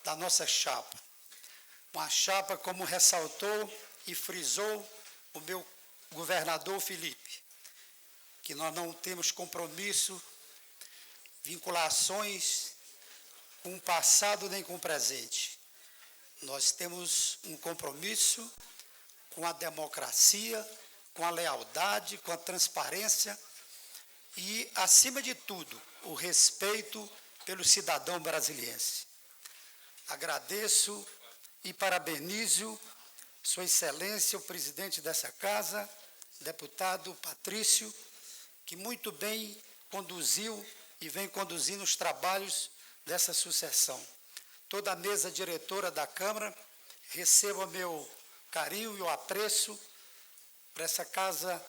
L: da nossa chapa. Uma chapa, como ressaltou e frisou o meu governador Felipe, que nós não temos compromisso, vinculações com o passado nem com o presente. Nós temos um compromisso com a democracia, com a lealdade, com a transparência e, acima de tudo, o respeito pelo cidadão brasiliense. Agradeço e parabenizo Sua Excelência, o presidente dessa casa, deputado Patrício, que muito bem conduziu e vem conduzindo os trabalhos dessa sucessão. Toda a mesa diretora da Câmara, receba meu carinho e o apreço para essa casa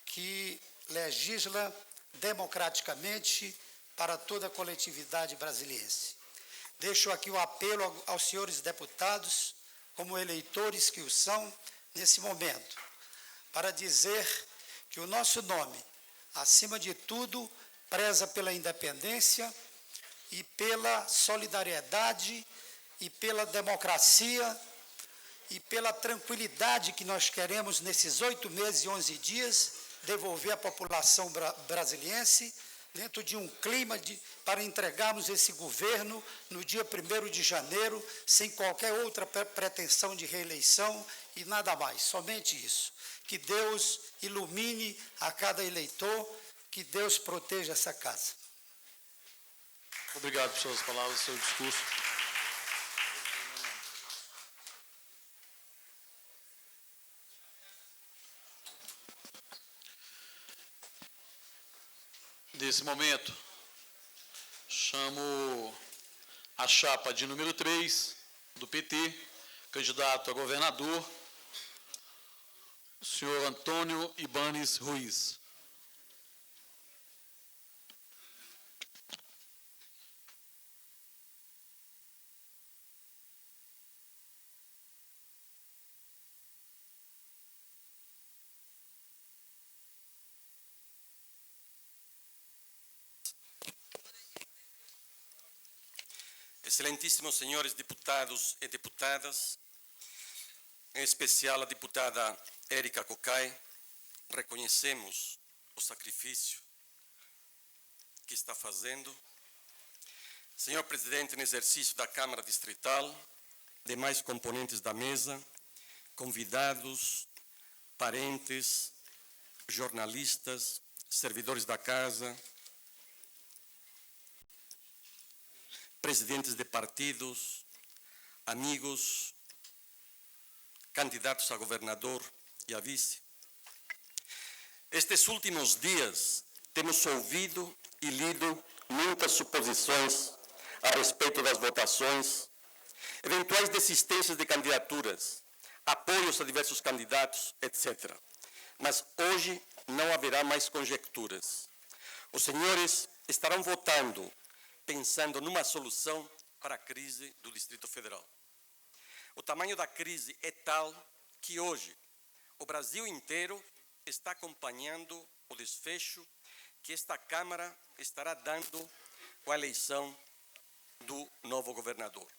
L: que legisla democraticamente para toda a coletividade brasiliense. Deixo aqui o apelo aos senhores deputados, como eleitores que o são, nesse momento, para dizer que o nosso nome, acima de tudo, preza pela independência e pela solidariedade e pela democracia e pela tranquilidade que nós queremos nesses 8 meses e 11 dias, devolver à população brasiliense, dentro de um clima para entregarmos esse governo no dia 1º de janeiro, sem qualquer outra pretensão de reeleição e nada mais, somente isso. Que Deus ilumine a cada eleitor, que Deus proteja essa casa.
C: Obrigado por suas palavras, seu discurso. Nesse momento, chamo a chapa de número 3 do PT, candidato a governador, o senhor Antônio Ibanes Ruiz.
M: Excelentíssimos senhores deputados e deputadas, em especial a deputada Érica Cocai, reconhecemos o sacrifício que está fazendo. Senhor Presidente em exercício da Câmara Distrital, demais componentes da mesa, convidados, parentes, jornalistas, servidores da Casa, presidentes de partidos, amigos, candidatos a governador e a vice. Estes últimos dias temos ouvido e lido muitas suposições a respeito das votações, eventuais desistências de candidaturas, apoios a diversos candidatos, etc. Mas hoje não haverá mais conjecturas. Os senhores estarão votando pensando numa solução para a crise do Distrito Federal. O tamanho da crise é tal que hoje o Brasil inteiro está acompanhando o desfecho que esta Câmara estará dando com a eleição do novo governador.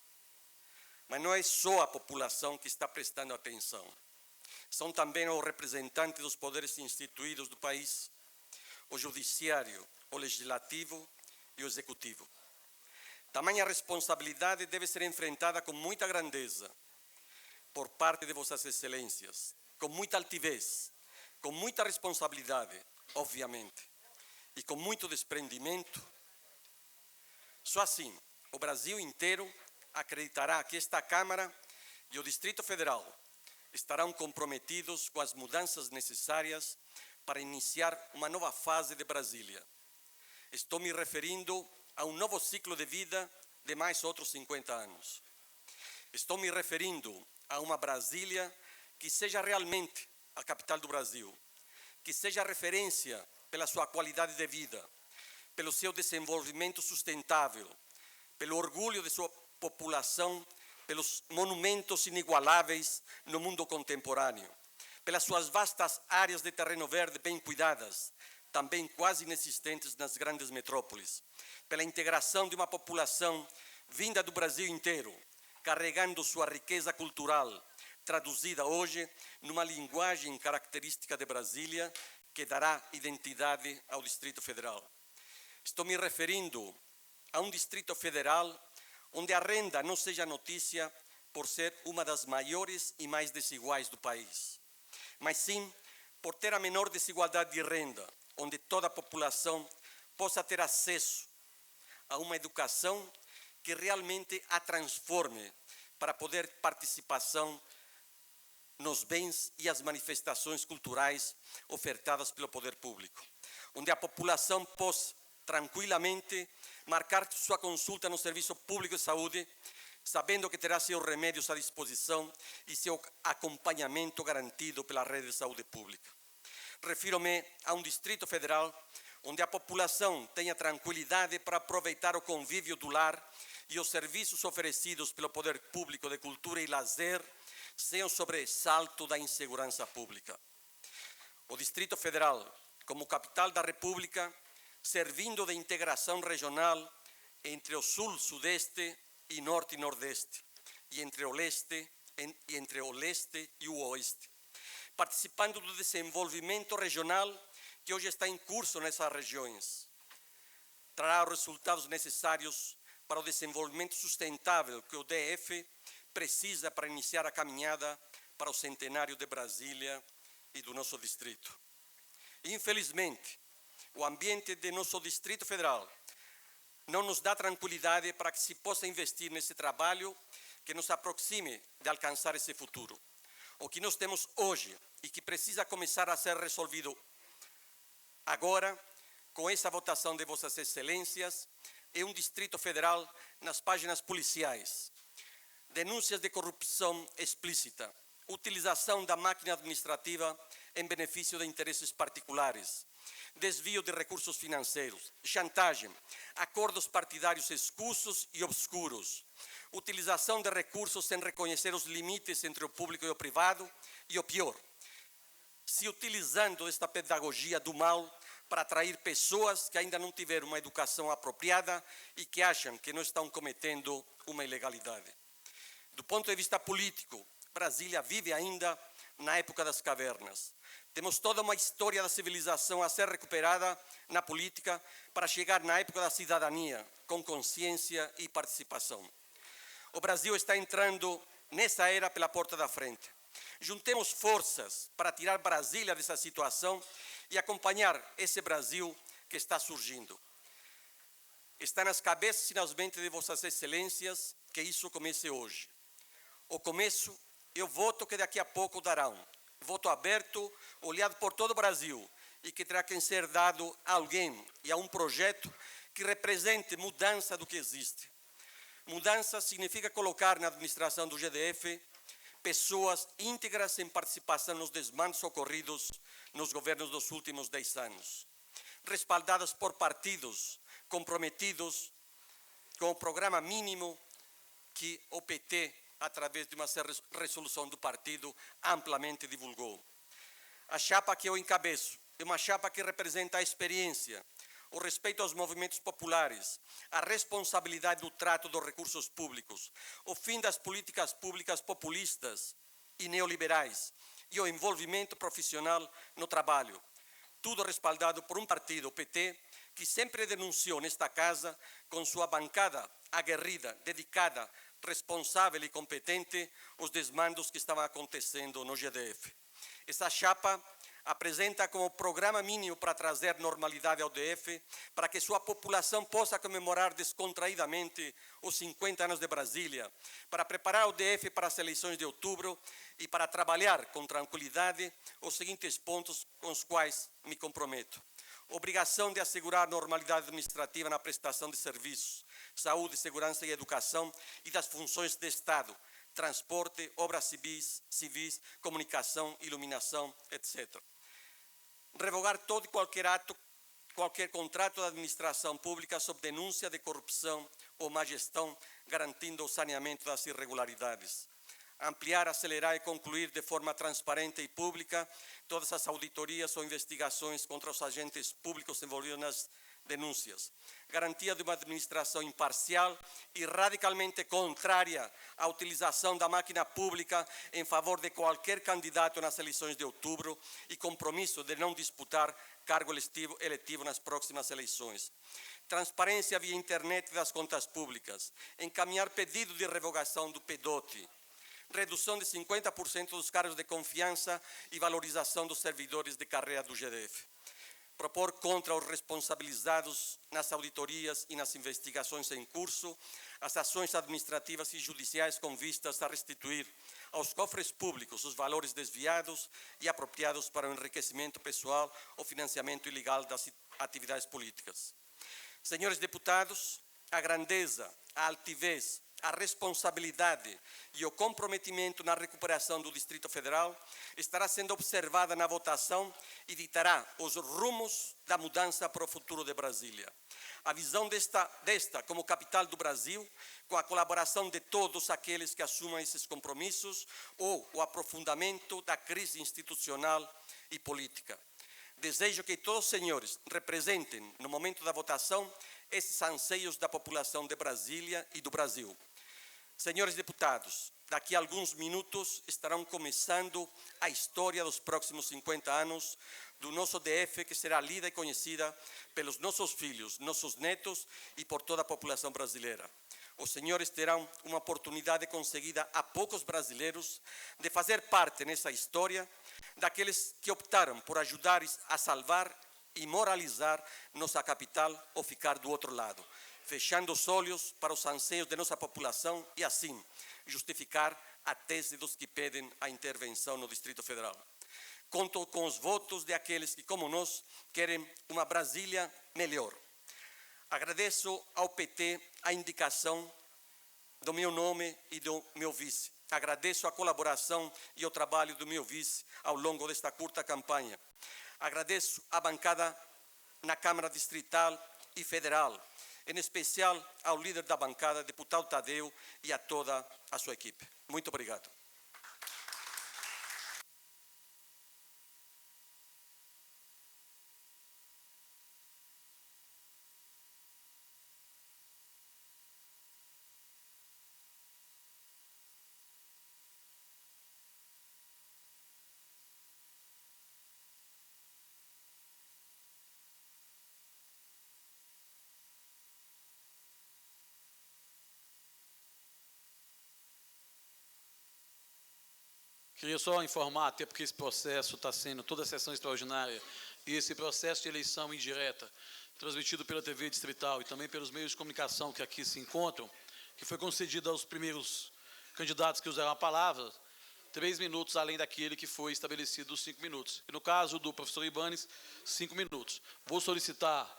M: Mas não é só a população que está prestando atenção. São também os representantes dos poderes instituídos do país, o Judiciário, o Legislativo e o Executivo. Tamanha responsabilidade deve ser enfrentada com muita grandeza por parte de Vossas Excelências, com muita altivez, com muita responsabilidade, obviamente, e com muito desprendimento. Só assim, o Brasil inteiro acreditará que esta Câmara e o Distrito Federal estarão comprometidos com as mudanças necessárias para iniciar uma nova fase de Brasília. Estou me referindo a um novo ciclo de vida de mais outros 50 anos. Estou me referindo a uma Brasília que seja realmente a capital do Brasil, que seja referência pela sua qualidade de vida, pelo seu desenvolvimento sustentável, pelo orgulho de sua população, pelos monumentos inigualáveis no mundo contemporâneo, pelas suas vastas áreas de terreno verde bem cuidadas, também quase inexistentes nas grandes metrópoles, pela integração de uma população vinda do Brasil inteiro, carregando sua riqueza cultural, traduzida hoje numa linguagem característica de Brasília, que dará identidade ao Distrito Federal. Estou me referindo a um Distrito Federal onde a renda não seja notícia por ser uma das maiores e mais desiguais do país, mas sim por ter a menor desigualdade de renda, onde toda a população possa ter acesso a uma educação que realmente a transforme para poder participação nos bens e as manifestações culturais ofertadas pelo poder público, onde a população possa tranquilamente marcar sua consulta no Serviço Público de Saúde, sabendo que terá seus remédios à disposição e seu acompanhamento garantido pela rede de saúde pública. Refiro-me a um Distrito Federal onde a população tenha tranquilidade para aproveitar o convívio do lar e os serviços oferecidos pelo poder público de cultura e lazer sem o sobressalto da insegurança pública. O Distrito Federal, como capital da República, servindo de integração regional entre o Sul, Sudeste e Norte e Nordeste, e entre o Leste entre o leste e o oeste, participando do desenvolvimento regional que hoje está em curso nessas regiões. Trará os resultados necessários para o desenvolvimento sustentável que o DF precisa para iniciar a caminhada para o centenário de Brasília e do nosso distrito. Infelizmente, o ambiente de nosso Distrito Federal não nos dá tranquilidade para que se possa investir nesse trabalho que nos aproxime de alcançar esse futuro. O que nós temos hoje e que precisa começar a ser resolvido agora, com essa votação de Vossas Excelências, é um Distrito Federal nas páginas policiais, denúncias de corrupção explícita, utilização da máquina administrativa em benefício de interesses particulares, desvio de recursos financeiros, chantagem, acordos partidários escusos e obscuros, utilização de recursos sem reconhecer os limites entre o público e o privado e, o pior, se utilizando esta pedagogia do mal para atrair pessoas que ainda não tiveram uma educação apropriada e que acham que não estão cometendo uma ilegalidade. Do ponto de vista político, Brasília vive ainda na época das cavernas. Temos toda uma história da civilização a ser recuperada na política para chegar na época da cidadania, com consciência e participação. O Brasil está entrando nessa era pela porta da frente. Juntemos forças para tirar Brasília dessa situação e acompanhar esse Brasil que está surgindo. Está nas cabeças e nas mentes de Vossas Excelências que isso comece hoje. O começo é o voto que daqui a pouco darão. Voto aberto, olhado por todo o Brasil e que terá que ser dado a alguém e a um projeto que represente mudança do que existe. Mudança significa colocar na administração do GDF pessoas íntegras em participação nos desmandos ocorridos nos governos dos últimos 10 anos, respaldadas por partidos comprometidos com o programa mínimo que o PT, através de uma resolução do partido, amplamente divulgou. A chapa que eu encabeço é uma chapa que representa a experiência, o respeito aos movimentos populares, a responsabilidade do trato dos recursos públicos, o fim das políticas públicas populistas e neoliberais e o envolvimento profissional no trabalho. Tudo respaldado por um partido, o PT, que sempre denunciou nesta casa, com sua bancada aguerrida, dedicada, responsável e competente, os desmandos que estavam acontecendo no GDF. Essa chapa apresenta como programa mínimo para trazer normalidade ao DF, para que sua população possa comemorar descontraídamente os 50 anos de Brasília, para preparar o DF para as eleições de outubro e para trabalhar com tranquilidade os seguintes pontos com os quais me comprometo. Obrigação de assegurar normalidade administrativa na prestação de serviços, saúde, segurança e educação e das funções de Estado, transporte, obras civis, comunicação, iluminação, etc. Revogar todo e qualquer contrato da administração pública sob denúncia de corrupção ou má gestão, garantindo o saneamento das irregularidades. Ampliar, acelerar e concluir de forma transparente e pública todas as auditorias ou investigações contra os agentes públicos envolvidos nas denúncias. Garantia de uma administração imparcial e radicalmente contrária à utilização da máquina pública em favor de qualquer candidato nas eleições de outubro e compromisso de não disputar cargo eletivo nas próximas eleições. Transparência via internet das contas públicas. Encaminhar pedido de revogação do PEDOT. Redução de 50% dos cargos de confiança e valorização dos servidores de carreira do GDF. Propor contra os responsabilizados nas auditorias e nas investigações em curso as ações administrativas e judiciais com vistas a restituir aos cofres públicos os valores desviados e apropriados para o enriquecimento pessoal ou financiamento ilegal das atividades políticas. Senhores deputados, a grandeza, a altivez, a responsabilidade e o comprometimento na recuperação do Distrito Federal estará sendo observada na votação e ditará os rumos da mudança para o futuro de Brasília. A visão desta como capital do Brasil, com a colaboração de todos aqueles que assumam esses compromissos, ou o aprofundamento da crise institucional e política. Desejo que todos os senhores representem, no momento da votação, esses anseios da população de Brasília e do Brasil. Senhores deputados, daqui a alguns minutos, estarão começando a história dos próximos 50 anos do nosso DF, que será lida e conhecida pelos nossos filhos, nossos netos e por toda a população brasileira. Os senhores terão uma oportunidade conseguida a poucos brasileiros de fazer parte nessa história daqueles que optaram por ajudar a salvar e moralizar nossa capital ou ficar do outro lado, fechando os olhos para os anseios de nossa população e, assim, justificar a tese dos que pedem a intervenção no Distrito Federal. Conto com os votos de aqueles que, como nós, querem uma Brasília melhor. Agradeço ao PT a indicação do meu nome e do meu vice. Agradeço a colaboração e o trabalho do meu vice ao longo desta curta campanha. Agradeço a bancada na Câmara Distrital e Federal, em especial ao líder da bancada, deputado Tadeu, e a toda a sua equipe. Muito obrigado.
C: Queria só informar, até porque esse processo está sendo, toda a sessão extraordinária, e esse processo de eleição indireta, transmitido pela TV Distrital e também pelos meios de comunicação que aqui se encontram, que foi concedido aos primeiros candidatos que usaram a palavra, 3 minutos, além daquele que foi estabelecido os 5 minutos. E no caso do professor Ibanes, 5 minutos. Vou solicitar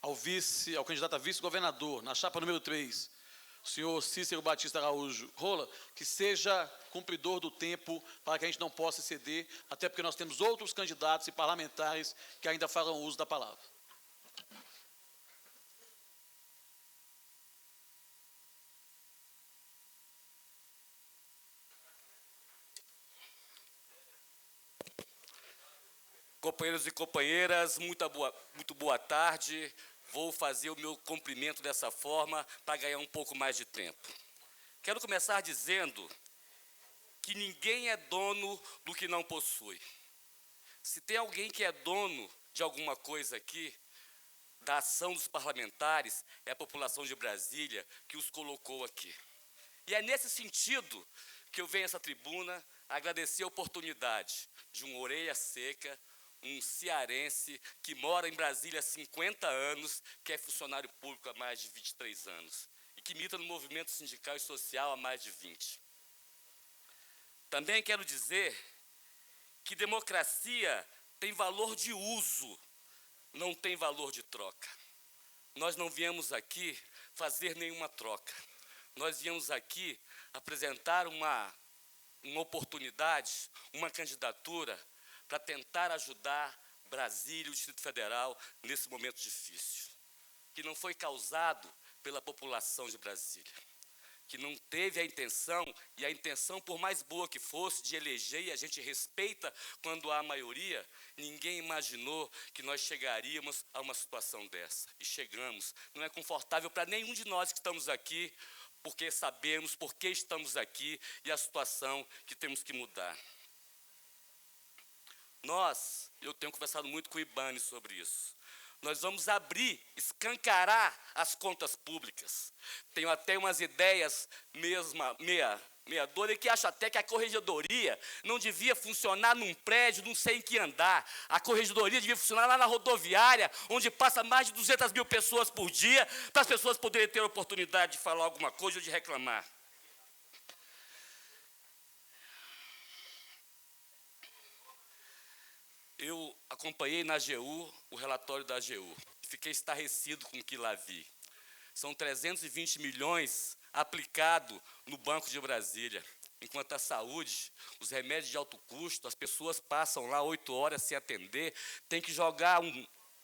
C: ao candidato a vice-governador, na chapa número 3, o senhor Cícero Batista Araújo Rola, que seja cumpridor do tempo para que a gente não possa exceder, até porque nós temos outros candidatos e parlamentares que ainda farão uso da palavra.
N: Companheiros e companheiras, muito boa tarde. Vou fazer o meu cumprimento dessa forma para ganhar um pouco mais de tempo. Quero começar dizendo que ninguém é dono do que não possui. Se tem alguém que é dono de alguma coisa aqui, da ação dos parlamentares, é a população de Brasília que os colocou aqui. E é nesse sentido que eu venho a essa tribuna agradecer a oportunidade de um orelha seca, um cearense que mora em Brasília há 50 anos, que é funcionário público há mais de 23 anos e que milita no movimento sindical e social há mais de 20. Também quero dizer que democracia tem valor de uso, não tem valor de troca. Nós não viemos aqui fazer nenhuma troca. Nós viemos aqui apresentar uma oportunidade, uma candidatura para tentar ajudar Brasília e o Distrito Federal nesse momento difícil, que não foi causado pela população de Brasília, que não teve a intenção, e a intenção, por mais boa que fosse, de eleger, e a gente respeita quando há maioria, ninguém imaginou que nós chegaríamos a uma situação dessa. E chegamos. Não é confortável para nenhum de nós que estamos aqui, porque sabemos por que estamos aqui e a situação que temos que mudar. Eu tenho conversado muito com o Ibanes sobre isso. Nós vamos escancarar as contas públicas. Tenho até umas ideias meia doida que acho até que a corregedoria não devia funcionar num prédio, não sei em que andar. A corregedoria devia funcionar lá na rodoviária, onde passa mais de 200 mil pessoas por dia, para as pessoas poderem ter a oportunidade de falar alguma coisa ou de reclamar. Eu acompanhei na AGU o relatório da AGU. Fiquei estarrecido com o que lá vi. São 320 milhões aplicados no Banco de Brasília. Enquanto a saúde, os remédios de alto custo, as pessoas passam lá 8 horas sem atender, tem que jogar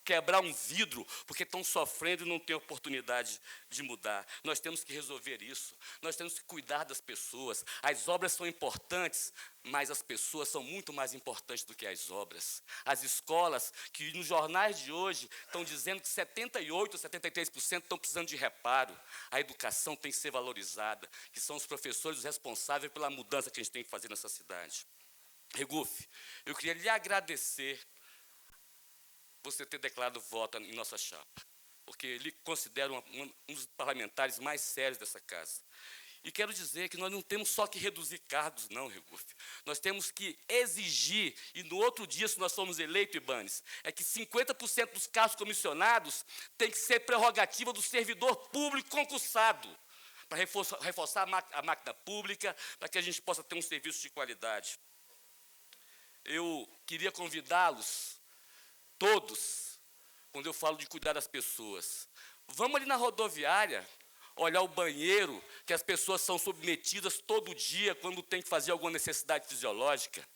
N: quebrar um vidro, porque estão sofrendo e não têm oportunidade de mudar. Nós temos que resolver isso. Nós temos que cuidar das pessoas. As obras são importantes, mas as pessoas são muito mais importantes do que as obras. As escolas, que nos jornais de hoje estão dizendo que 78%, 73% estão precisando de reparo. A educação tem que ser valorizada, que são os professores os responsáveis pela mudança que a gente tem que fazer nessa cidade. Regufe, eu queria lhe agradecer você ter declarado voto em nossa chapa, porque lhe considero um dos parlamentares mais sérios dessa casa. E quero dizer que nós não temos só que reduzir cargos, não, Regufe. Nós temos que exigir, e no outro dia, se nós formos eleitos, Ibanes, é que 50% dos cargos comissionados tem que ser prerrogativa do servidor público concursado, para reforçar a máquina pública, para que a gente possa ter um serviço de qualidade. Eu queria convidá-los, todos, quando eu falo de cuidar das pessoas, vamos ali na rodoviária, olhar o banheiro, que as pessoas são submetidas todo dia, quando tem que fazer alguma necessidade fisiológica.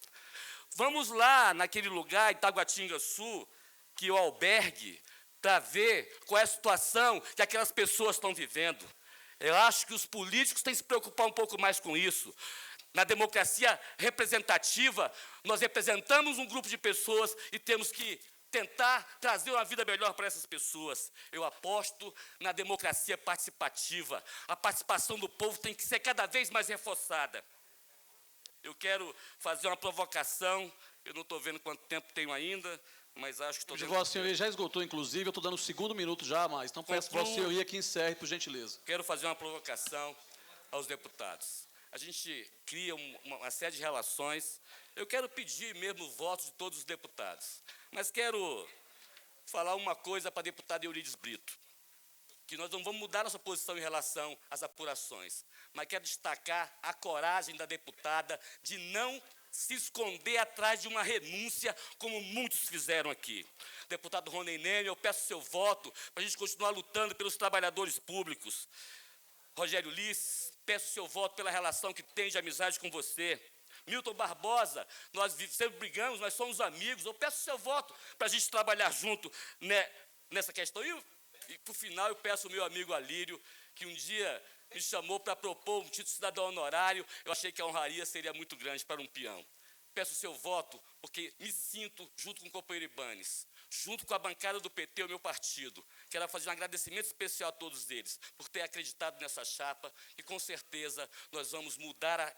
N: Vamos lá, naquele lugar, Itaguatinga Sul, que é o albergue, para ver qual é a situação que aquelas pessoas estão vivendo. Eu acho que os políticos têm que se preocupar um pouco mais com isso. Na democracia representativa, nós representamos um grupo de pessoas e temos que tentar trazer uma vida melhor para essas pessoas. Eu aposto na democracia participativa. A participação do povo tem que ser cada vez mais reforçada. Eu quero fazer uma provocação, eu não estou vendo quanto tempo tenho ainda, mas acho que estou...
C: Vossa Senhoria já esgotou, inclusive, eu estou dando o segundo minuto já, mas então peço Vossa Senhoria que encerre, por gentileza.
N: Quero fazer uma provocação aos deputados. A gente cria uma série de relações. Eu quero pedir mesmo o voto de todos os deputados. Mas quero falar uma coisa para a deputada Eurides Brito, que nós não vamos mudar nossa posição em relação às apurações, mas quero destacar a coragem da deputada de não se esconder atrás de uma renúncia, como muitos fizeram aqui. Deputado Rony Nene, eu peço seu voto para a gente continuar lutando pelos trabalhadores públicos. Rogério Ulisses, peço seu voto pela relação que tem de amizade com você. Milton Barbosa, nós sempre brigamos, nós somos amigos, eu peço seu voto para a gente trabalhar junto nessa questão. E, por final, eu peço ao meu amigo Alírio, que um dia me chamou para propor um título de cidadão honorário, eu achei que a honraria seria muito grande para um peão. Peço seu voto, porque me sinto, junto com o companheiro Ibanes, junto com a bancada do PT, o meu partido, quero fazer um agradecimento especial a todos eles, por ter acreditado nessa chapa, e com certeza nós vamos mudar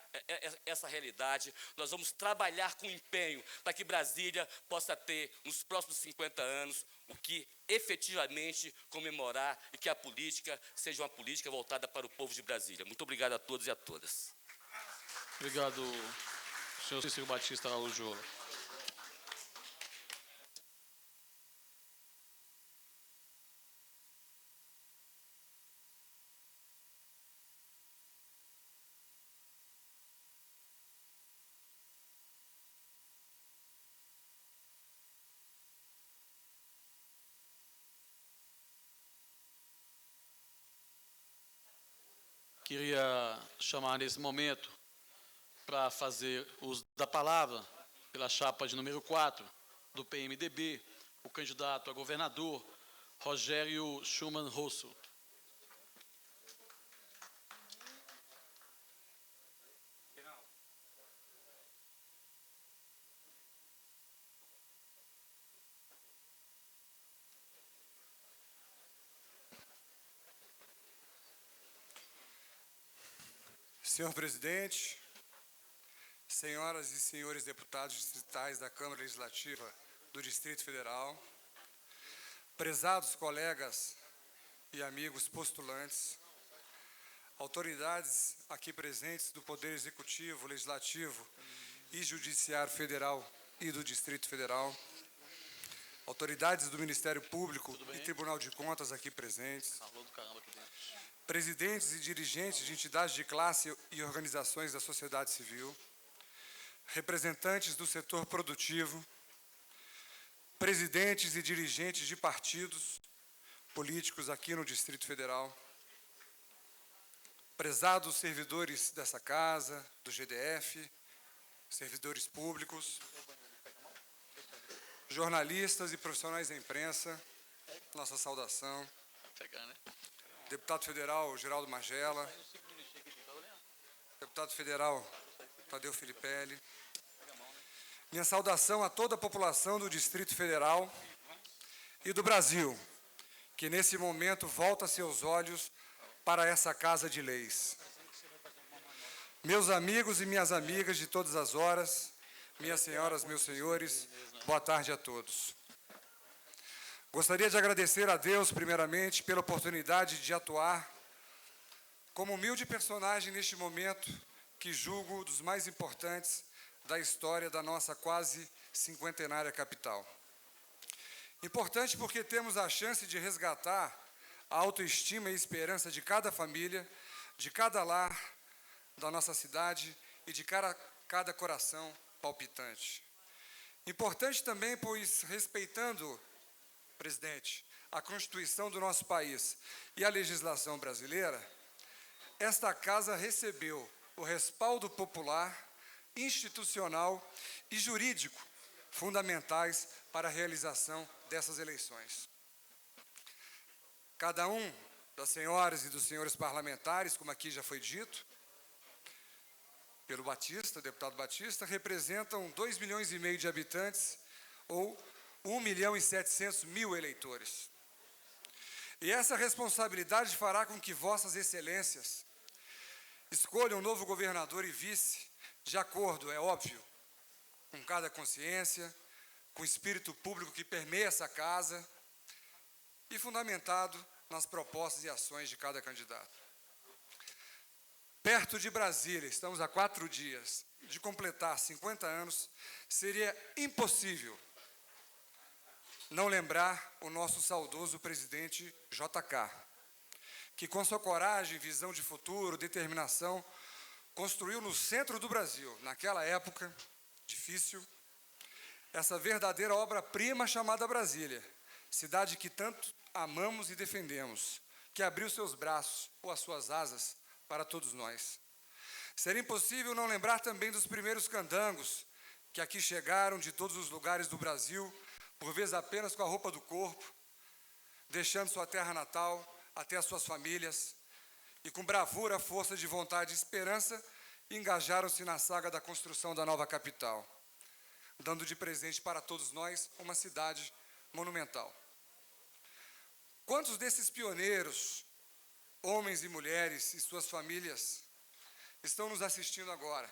N: essa realidade, nós vamos trabalhar com empenho para que Brasília possa ter, nos próximos 50 anos, o que efetivamente comemorar e que a política seja uma política voltada para o povo de Brasília. Muito obrigado a todos e a todas.
C: Obrigado, senhor Cícero Batista Araújo. Queria chamar nesse momento para fazer uso da palavra pela chapa de número 4 do PMDB, o candidato a governador, Rogério Schumann Rosso.
O: Senhor presidente, senhoras e senhores deputados distritais da Câmara Legislativa do Distrito Federal, prezados colegas e amigos postulantes, autoridades aqui presentes do Poder Executivo, Legislativo e Judiciário Federal e do Distrito Federal, autoridades do Ministério Público e Tribunal de Contas aqui presentes, presidentes e dirigentes de entidades de classe e organizações da sociedade civil, representantes do setor produtivo, presidentes e dirigentes de partidos políticos aqui no Distrito Federal, prezados servidores dessa casa, do GDF, servidores públicos, jornalistas e profissionais da imprensa, nossa saudação. Deputado federal Geraldo Magela, deputado federal Tadeu Filipelli. Minha saudação a toda a população do Distrito Federal e do Brasil, que nesse momento volta seus olhos para essa Casa de Leis. Meus amigos e minhas amigas de todas as horas, minhas senhoras, meus senhores, boa tarde a todos. Gostaria de agradecer a Deus, primeiramente, pela oportunidade de atuar como humilde personagem neste momento, que julgo dos mais importantes da história da nossa quase cinquentenária capital. Importante porque temos a chance de resgatar a autoestima e esperança de cada família, de cada lar da nossa cidade e de cada coração palpitante. Importante também, pois, respeitando, presidente, a Constituição do nosso país e a legislação brasileira, esta Casa recebeu o respaldo popular, institucional e jurídico fundamentais para a realização dessas eleições. Cada um das senhoras e dos senhores parlamentares, como aqui já foi dito, pelo Batista, deputado Batista, representam 2,5 milhões de habitantes ou 1.700.000 eleitores. E essa responsabilidade fará com que vossas excelências escolham um novo governador e vice, de acordo, é óbvio, com cada consciência, com o espírito público que permeia essa casa e fundamentado nas propostas e ações de cada candidato. Perto de Brasília, estamos há 4 dias de completar 50 anos, seria impossível não lembrar o nosso saudoso presidente JK, que com sua coragem, visão de futuro, determinação, construiu no centro do Brasil, naquela época difícil, essa verdadeira obra-prima chamada Brasília, cidade que tanto amamos e defendemos, que abriu seus braços ou as suas asas para todos nós. Seria impossível não lembrar também dos primeiros candangos que aqui chegaram de todos os lugares do Brasil, por vezes apenas com a roupa do corpo, deixando sua terra natal até as suas famílias, e com bravura, força de vontade e esperança, engajaram-se na saga da construção da nova capital, dando de presente para todos nós uma cidade monumental. Quantos desses pioneiros, homens e mulheres e suas famílias, estão nos assistindo agora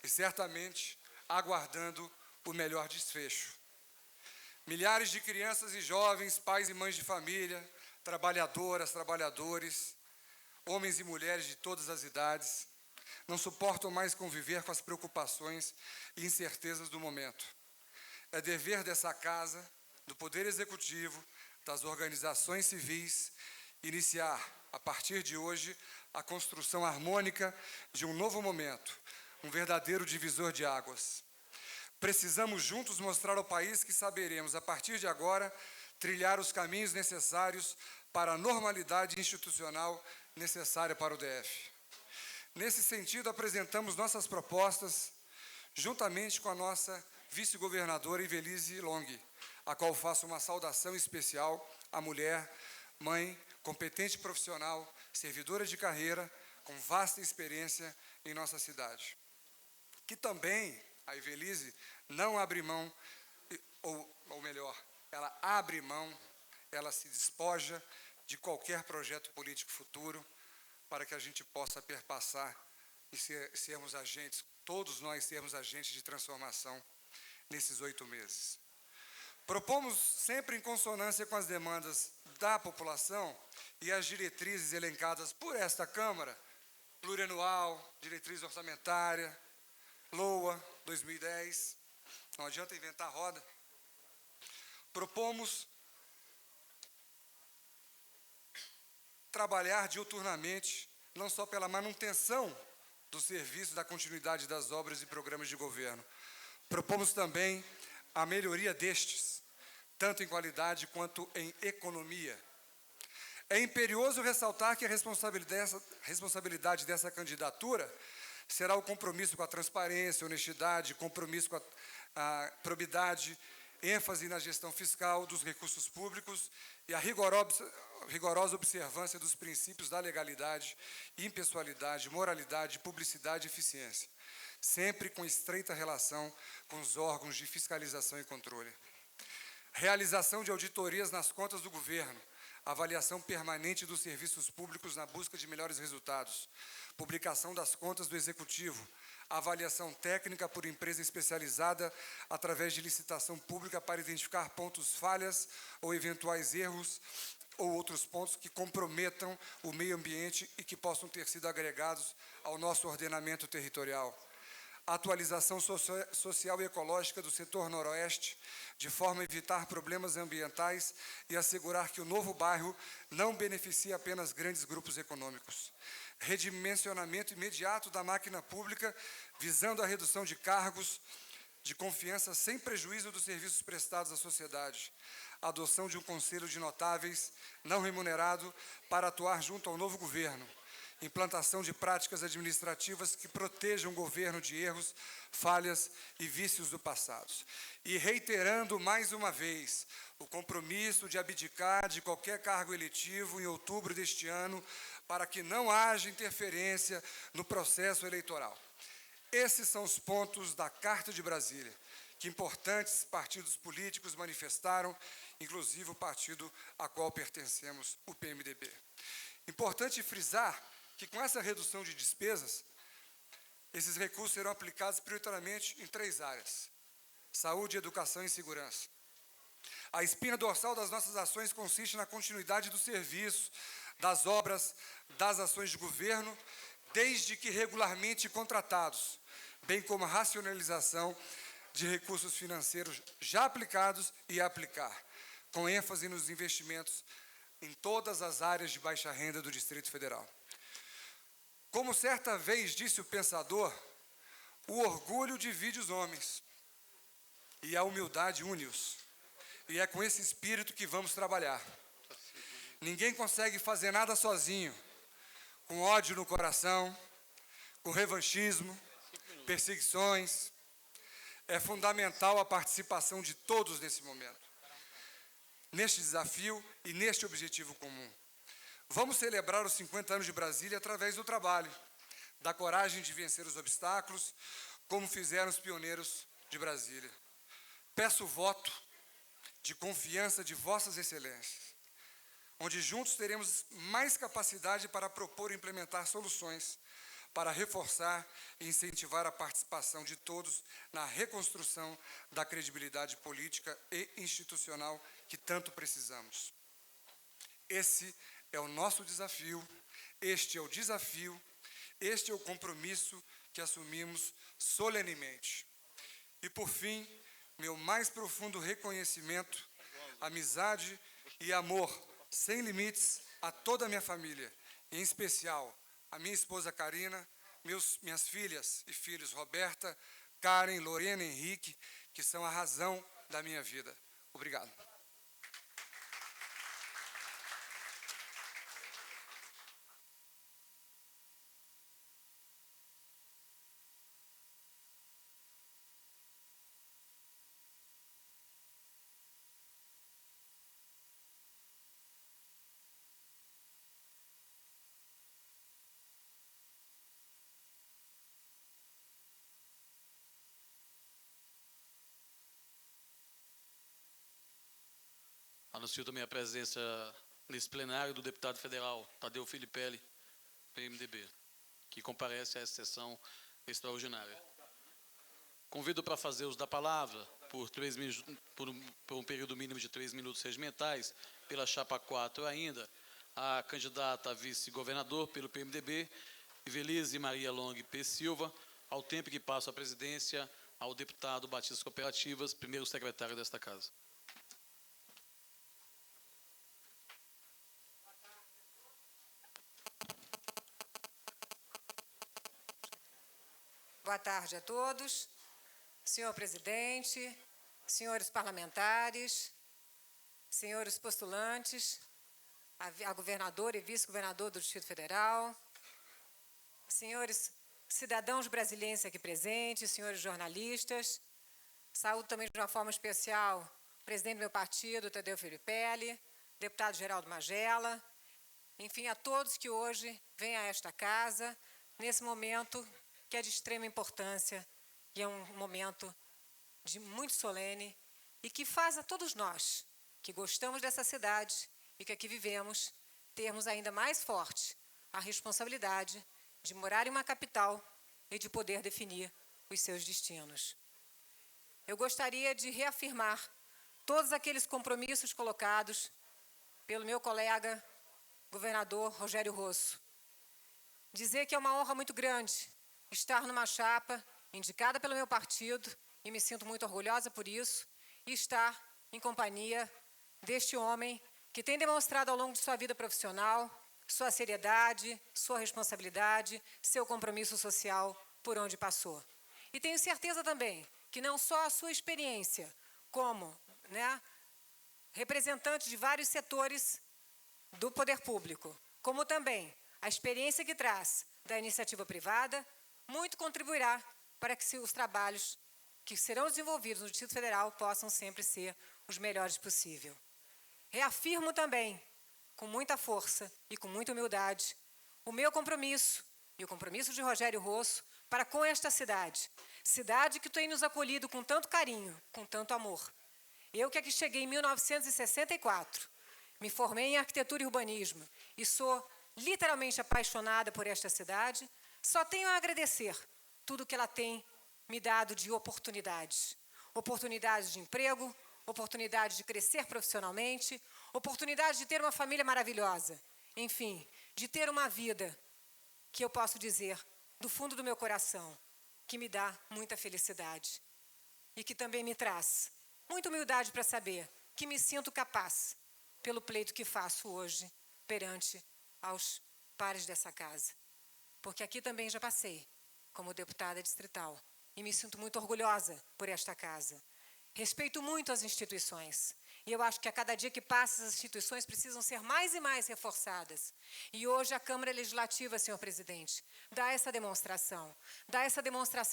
O: e certamente aguardando o melhor desfecho? Milhares de crianças e jovens, pais e mães de família, trabalhadoras, trabalhadores, homens e mulheres de todas as idades, não suportam mais conviver com as preocupações e incertezas do momento. É dever dessa casa, do Poder Executivo, das organizações civis, iniciar, a partir de hoje, a construção harmônica de um novo momento, um verdadeiro divisor de águas. Precisamos juntos mostrar ao país que saberemos, a partir de agora, trilhar os caminhos necessários para a normalidade institucional necessária para o DF. Nesse sentido, apresentamos nossas propostas, juntamente com a nossa vice-governadora Ivelisse Long, a qual faço uma saudação especial à mulher, mãe, competente profissional, servidora de carreira, com vasta experiência em nossa cidade. Que também, a Ivelisse, não abre mão, ou melhor, ela abre mão, ela se despoja de qualquer projeto político futuro para que a gente possa perpassar e sermos agentes, todos nós sermos agentes de transformação nesses 8 meses. Propomos sempre em consonância com as demandas da população e as diretrizes elencadas por esta Câmara, plurianual, diretriz orçamentária, LOA 2010, não adianta inventar roda. Propomos trabalhar diuturnamente, não só pela manutenção do serviço da continuidade das obras e programas de governo. Propomos também a melhoria destes, tanto em qualidade quanto em economia. É imperioso ressaltar que a responsabilidade dessa candidatura será o compromisso com a transparência, honestidade, compromisso com a probidade, ênfase na gestão fiscal dos recursos públicos e a rigorosa observância dos princípios da legalidade, impessoalidade, moralidade, publicidade e eficiência, sempre com estreita relação com os órgãos de fiscalização e controle. Realização de auditorias nas contas do governo, avaliação permanente dos serviços públicos na busca de melhores resultados, publicação das contas do Executivo, avaliação técnica por empresa especializada através de licitação pública para identificar pontos falhas ou eventuais erros ou outros pontos que comprometam o meio ambiente e que possam ter sido agregados ao nosso ordenamento territorial. Atualização social e ecológica do setor noroeste, de forma a evitar problemas ambientais e assegurar que o novo bairro não beneficie apenas grandes grupos econômicos. Redimensionamento imediato da máquina pública, visando a redução de cargos de confiança sem prejuízo dos serviços prestados à sociedade. Adoção de um conselho de notáveis não remunerado para atuar junto ao novo governo. Implantação de práticas administrativas que protejam o governo de erros, falhas e vícios do passado. E reiterando mais uma vez o compromisso de abdicar de qualquer cargo eletivo em outubro deste ano, para que não haja interferência no processo eleitoral. Esses são os pontos da Carta de Brasília, que importantes partidos políticos manifestaram, inclusive o partido a qual pertencemos, o PMDB. Importante frisar que, com essa redução de despesas, esses recursos serão aplicados prioritariamente em 3 áreas: saúde, educação e segurança. A espinha dorsal das nossas ações consiste na continuidade do serviço, das obras, das ações de governo, desde que regularmente contratados, bem como a racionalização de recursos financeiros já aplicados e a aplicar, com ênfase nos investimentos em todas as áreas de baixa renda do Distrito Federal. Como certa vez disse o pensador, o orgulho divide os homens e a humildade une-os. E é com esse espírito que vamos trabalhar. Ninguém consegue fazer nada sozinho, com ódio no coração, com revanchismo, perseguições. É fundamental a participação de todos nesse momento, neste desafio e neste objetivo comum. Vamos celebrar os 50 anos de Brasília através do trabalho, da coragem de vencer os obstáculos, como fizeram os pioneiros de Brasília. Peço o voto de confiança de vossas excelências, onde juntos teremos mais capacidade para propor e implementar soluções, para reforçar e incentivar a participação de todos na reconstrução da credibilidade política e institucional que tanto precisamos. Esse é o nosso desafio, este é o desafio, este é o compromisso que assumimos solenemente. E, por fim, meu mais profundo reconhecimento, amizade e amor sem limites a toda a minha família, em especial a minha esposa Karina, minhas filhas e filhos Roberta, Karen, Lorena e Henrique, que são a razão da minha vida. Obrigado.
C: Anuncio também a presença nesse plenário do deputado federal Tadeu Filipelli, PMDB, que comparece a essa sessão extraordinária. Convido para fazer uso da palavra, por um período mínimo de 3 minutos regimentais, pela chapa 4 ainda, a candidata a vice-governador pelo PMDB, Ivelise Maria Long P. Silva, ao tempo que passo a presidência ao deputado Batista Cooperativas, primeiro secretário desta casa.
P: Boa tarde a todos. Senhor presidente, senhores parlamentares, senhores postulantes, a governadora e vice-governador do Distrito Federal, senhores cidadãos brasileiros aqui presentes, senhores jornalistas, Saúdo também de uma forma especial o presidente do meu partido, Tadeu Filipelli, deputado Geraldo Magela, enfim, a todos que hoje vêm a esta casa, nesse momento que é de extrema importância e é um momento muito solene e que faz a todos nós, que gostamos dessa cidade e que aqui vivemos, termos ainda mais forte a responsabilidade de morar em uma capital e de poder definir os seus destinos. Eu gostaria de reafirmar todos aqueles compromissos colocados pelo meu colega governador Rogério Rosso. Dizer que é uma honra muito grande estar numa chapa indicada pelo meu partido, e me sinto muito orgulhosa por isso, e estar em companhia deste homem que tem demonstrado ao longo de sua vida profissional sua seriedade, sua responsabilidade, seu compromisso social por onde passou. E tenho certeza também que não só a sua experiência como representante de vários setores do poder público, como também a experiência que traz da iniciativa privada, muito contribuirá para que os trabalhos que serão desenvolvidos no Distrito Federal possam sempre ser os melhores possível. Reafirmo também, com muita força e com muita humildade, o meu compromisso e o compromisso de Rogério Rosso para com esta cidade, cidade que tem nos acolhido com tanto carinho, com tanto amor. Eu que aqui cheguei em 1964, me formei em arquitetura e urbanismo e sou literalmente apaixonada por esta cidade, só tenho a agradecer tudo que ela tem me dado de oportunidades. Oportunidades de emprego, oportunidade de crescer profissionalmente, oportunidade de ter uma família maravilhosa. Enfim, de ter uma vida que eu posso dizer, do fundo do meu coração, que me dá muita felicidade. E que também me traz muita humildade para saber que me sinto capaz pelo pleito que faço hoje perante aos pares dessa casa. Porque aqui também já passei como deputada distrital e me sinto muito orgulhosa por esta casa. Respeito muito as instituições e eu acho que a cada dia que passa as instituições precisam ser mais e mais reforçadas. E hoje a Câmara Legislativa, senhor presidente, dá essa demonstração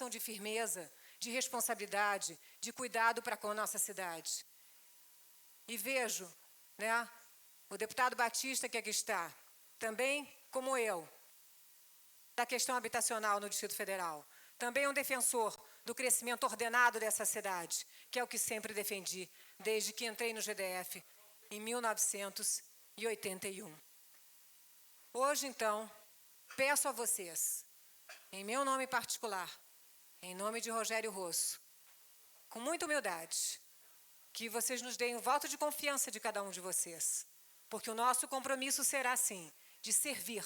P: de firmeza, de responsabilidade, de cuidado para com a nossa cidade. E vejo, o deputado Batista que aqui está, também como eu, da questão habitacional no Distrito Federal, também um defensor do crescimento ordenado dessa cidade, que é o que sempre defendi, desde que entrei no GDF em 1981. Hoje, então, peço a vocês, em meu nome particular, em nome de Rogério Rosso, com muita humildade, que vocês nos deem o voto de confiança de cada um de vocês, porque o nosso compromisso será, sim, de servir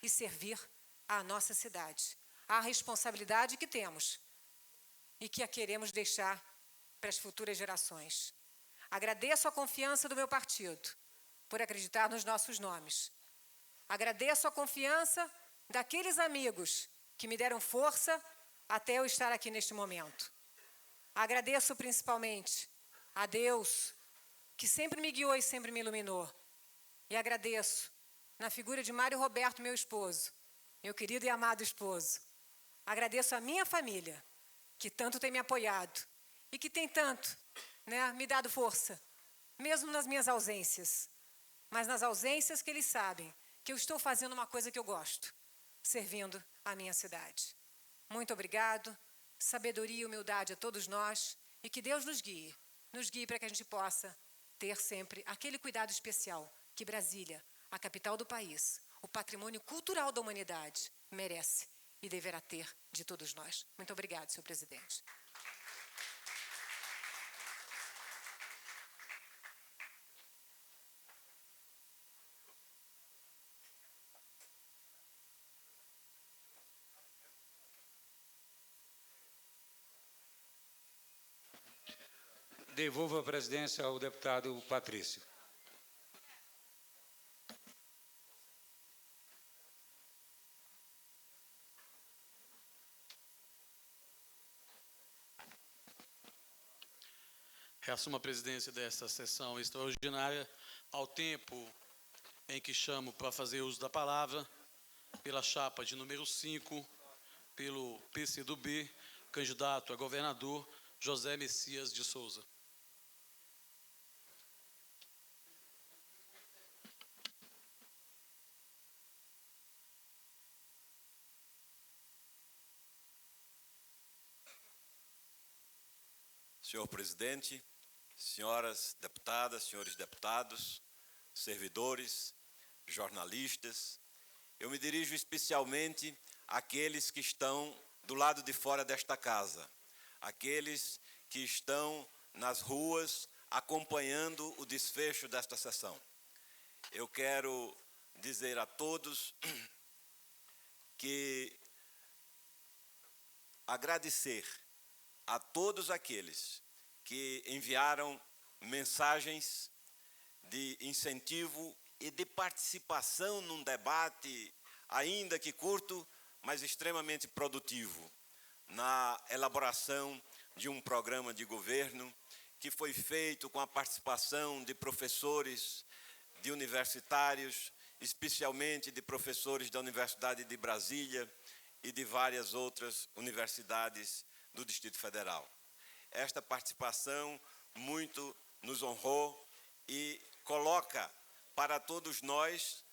P: e servir à nossa cidade, a responsabilidade que temos e que a queremos deixar para as futuras gerações. Agradeço a confiança do meu partido por acreditar nos nossos nomes. Agradeço a confiança daqueles amigos que me deram força até eu estar aqui neste momento. Agradeço principalmente a Deus, que sempre me guiou e sempre me iluminou. E agradeço na figura de Mário Roberto, meu esposo, meu querido e amado esposo. Agradeço a minha família, que tanto tem me apoiado e que tem tanto me dado força, mesmo nas minhas ausências. Mas nas ausências que eles sabem que eu estou fazendo uma coisa que eu gosto, servindo a minha cidade. Muito obrigado, sabedoria e humildade a todos nós e que Deus nos guie para que a gente possa ter sempre aquele cuidado especial que Brasília, a capital do país, o patrimônio cultural da humanidade, merece e deverá ter de todos nós. Muito obrigado, senhor presidente.
D: Devolvo a presidência ao deputado Patrício.
C: Reassumo a presidência desta sessão extraordinária ao tempo em que chamo para fazer uso da palavra, pela chapa de número 5, pelo PCdoB, candidato a governador José Messias de Souza.
Q: Senhor presidente, senhoras deputadas, senhores deputados, servidores, jornalistas, eu me dirijo especialmente àqueles que estão do lado de fora desta casa, aqueles que estão nas ruas acompanhando o desfecho desta sessão. Eu quero dizer a todos que agradecer a todos aqueles que enviaram mensagens de incentivo e de participação num debate, ainda que curto, mas extremamente produtivo, na elaboração de um programa de governo que foi feito com a participação de professores, de universitários, especialmente de professores da Universidade de Brasília e de várias outras universidades do Distrito Federal. Esta participação muito nos honrou e coloca para todos nós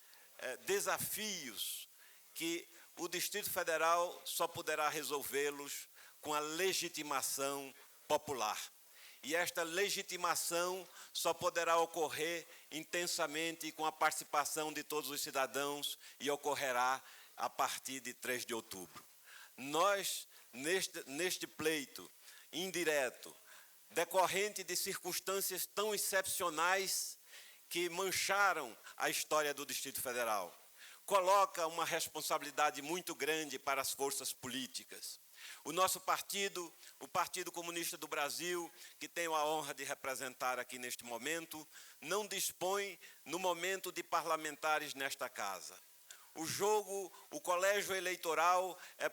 Q: desafios que o Distrito Federal só poderá resolvê-los com a legitimação popular. E esta legitimação só poderá ocorrer intensamente com a participação de todos os cidadãos e ocorrerá a partir de 3 de outubro. Nós, neste pleito indireto, decorrente de circunstâncias tão excepcionais que mancharam a história do Distrito Federal, coloca uma responsabilidade muito grande para as forças políticas. O nosso partido, o Partido Comunista do Brasil, que tenho a honra de representar aqui neste momento, não dispõe, no momento, de parlamentares nesta casa. O colégio eleitoral é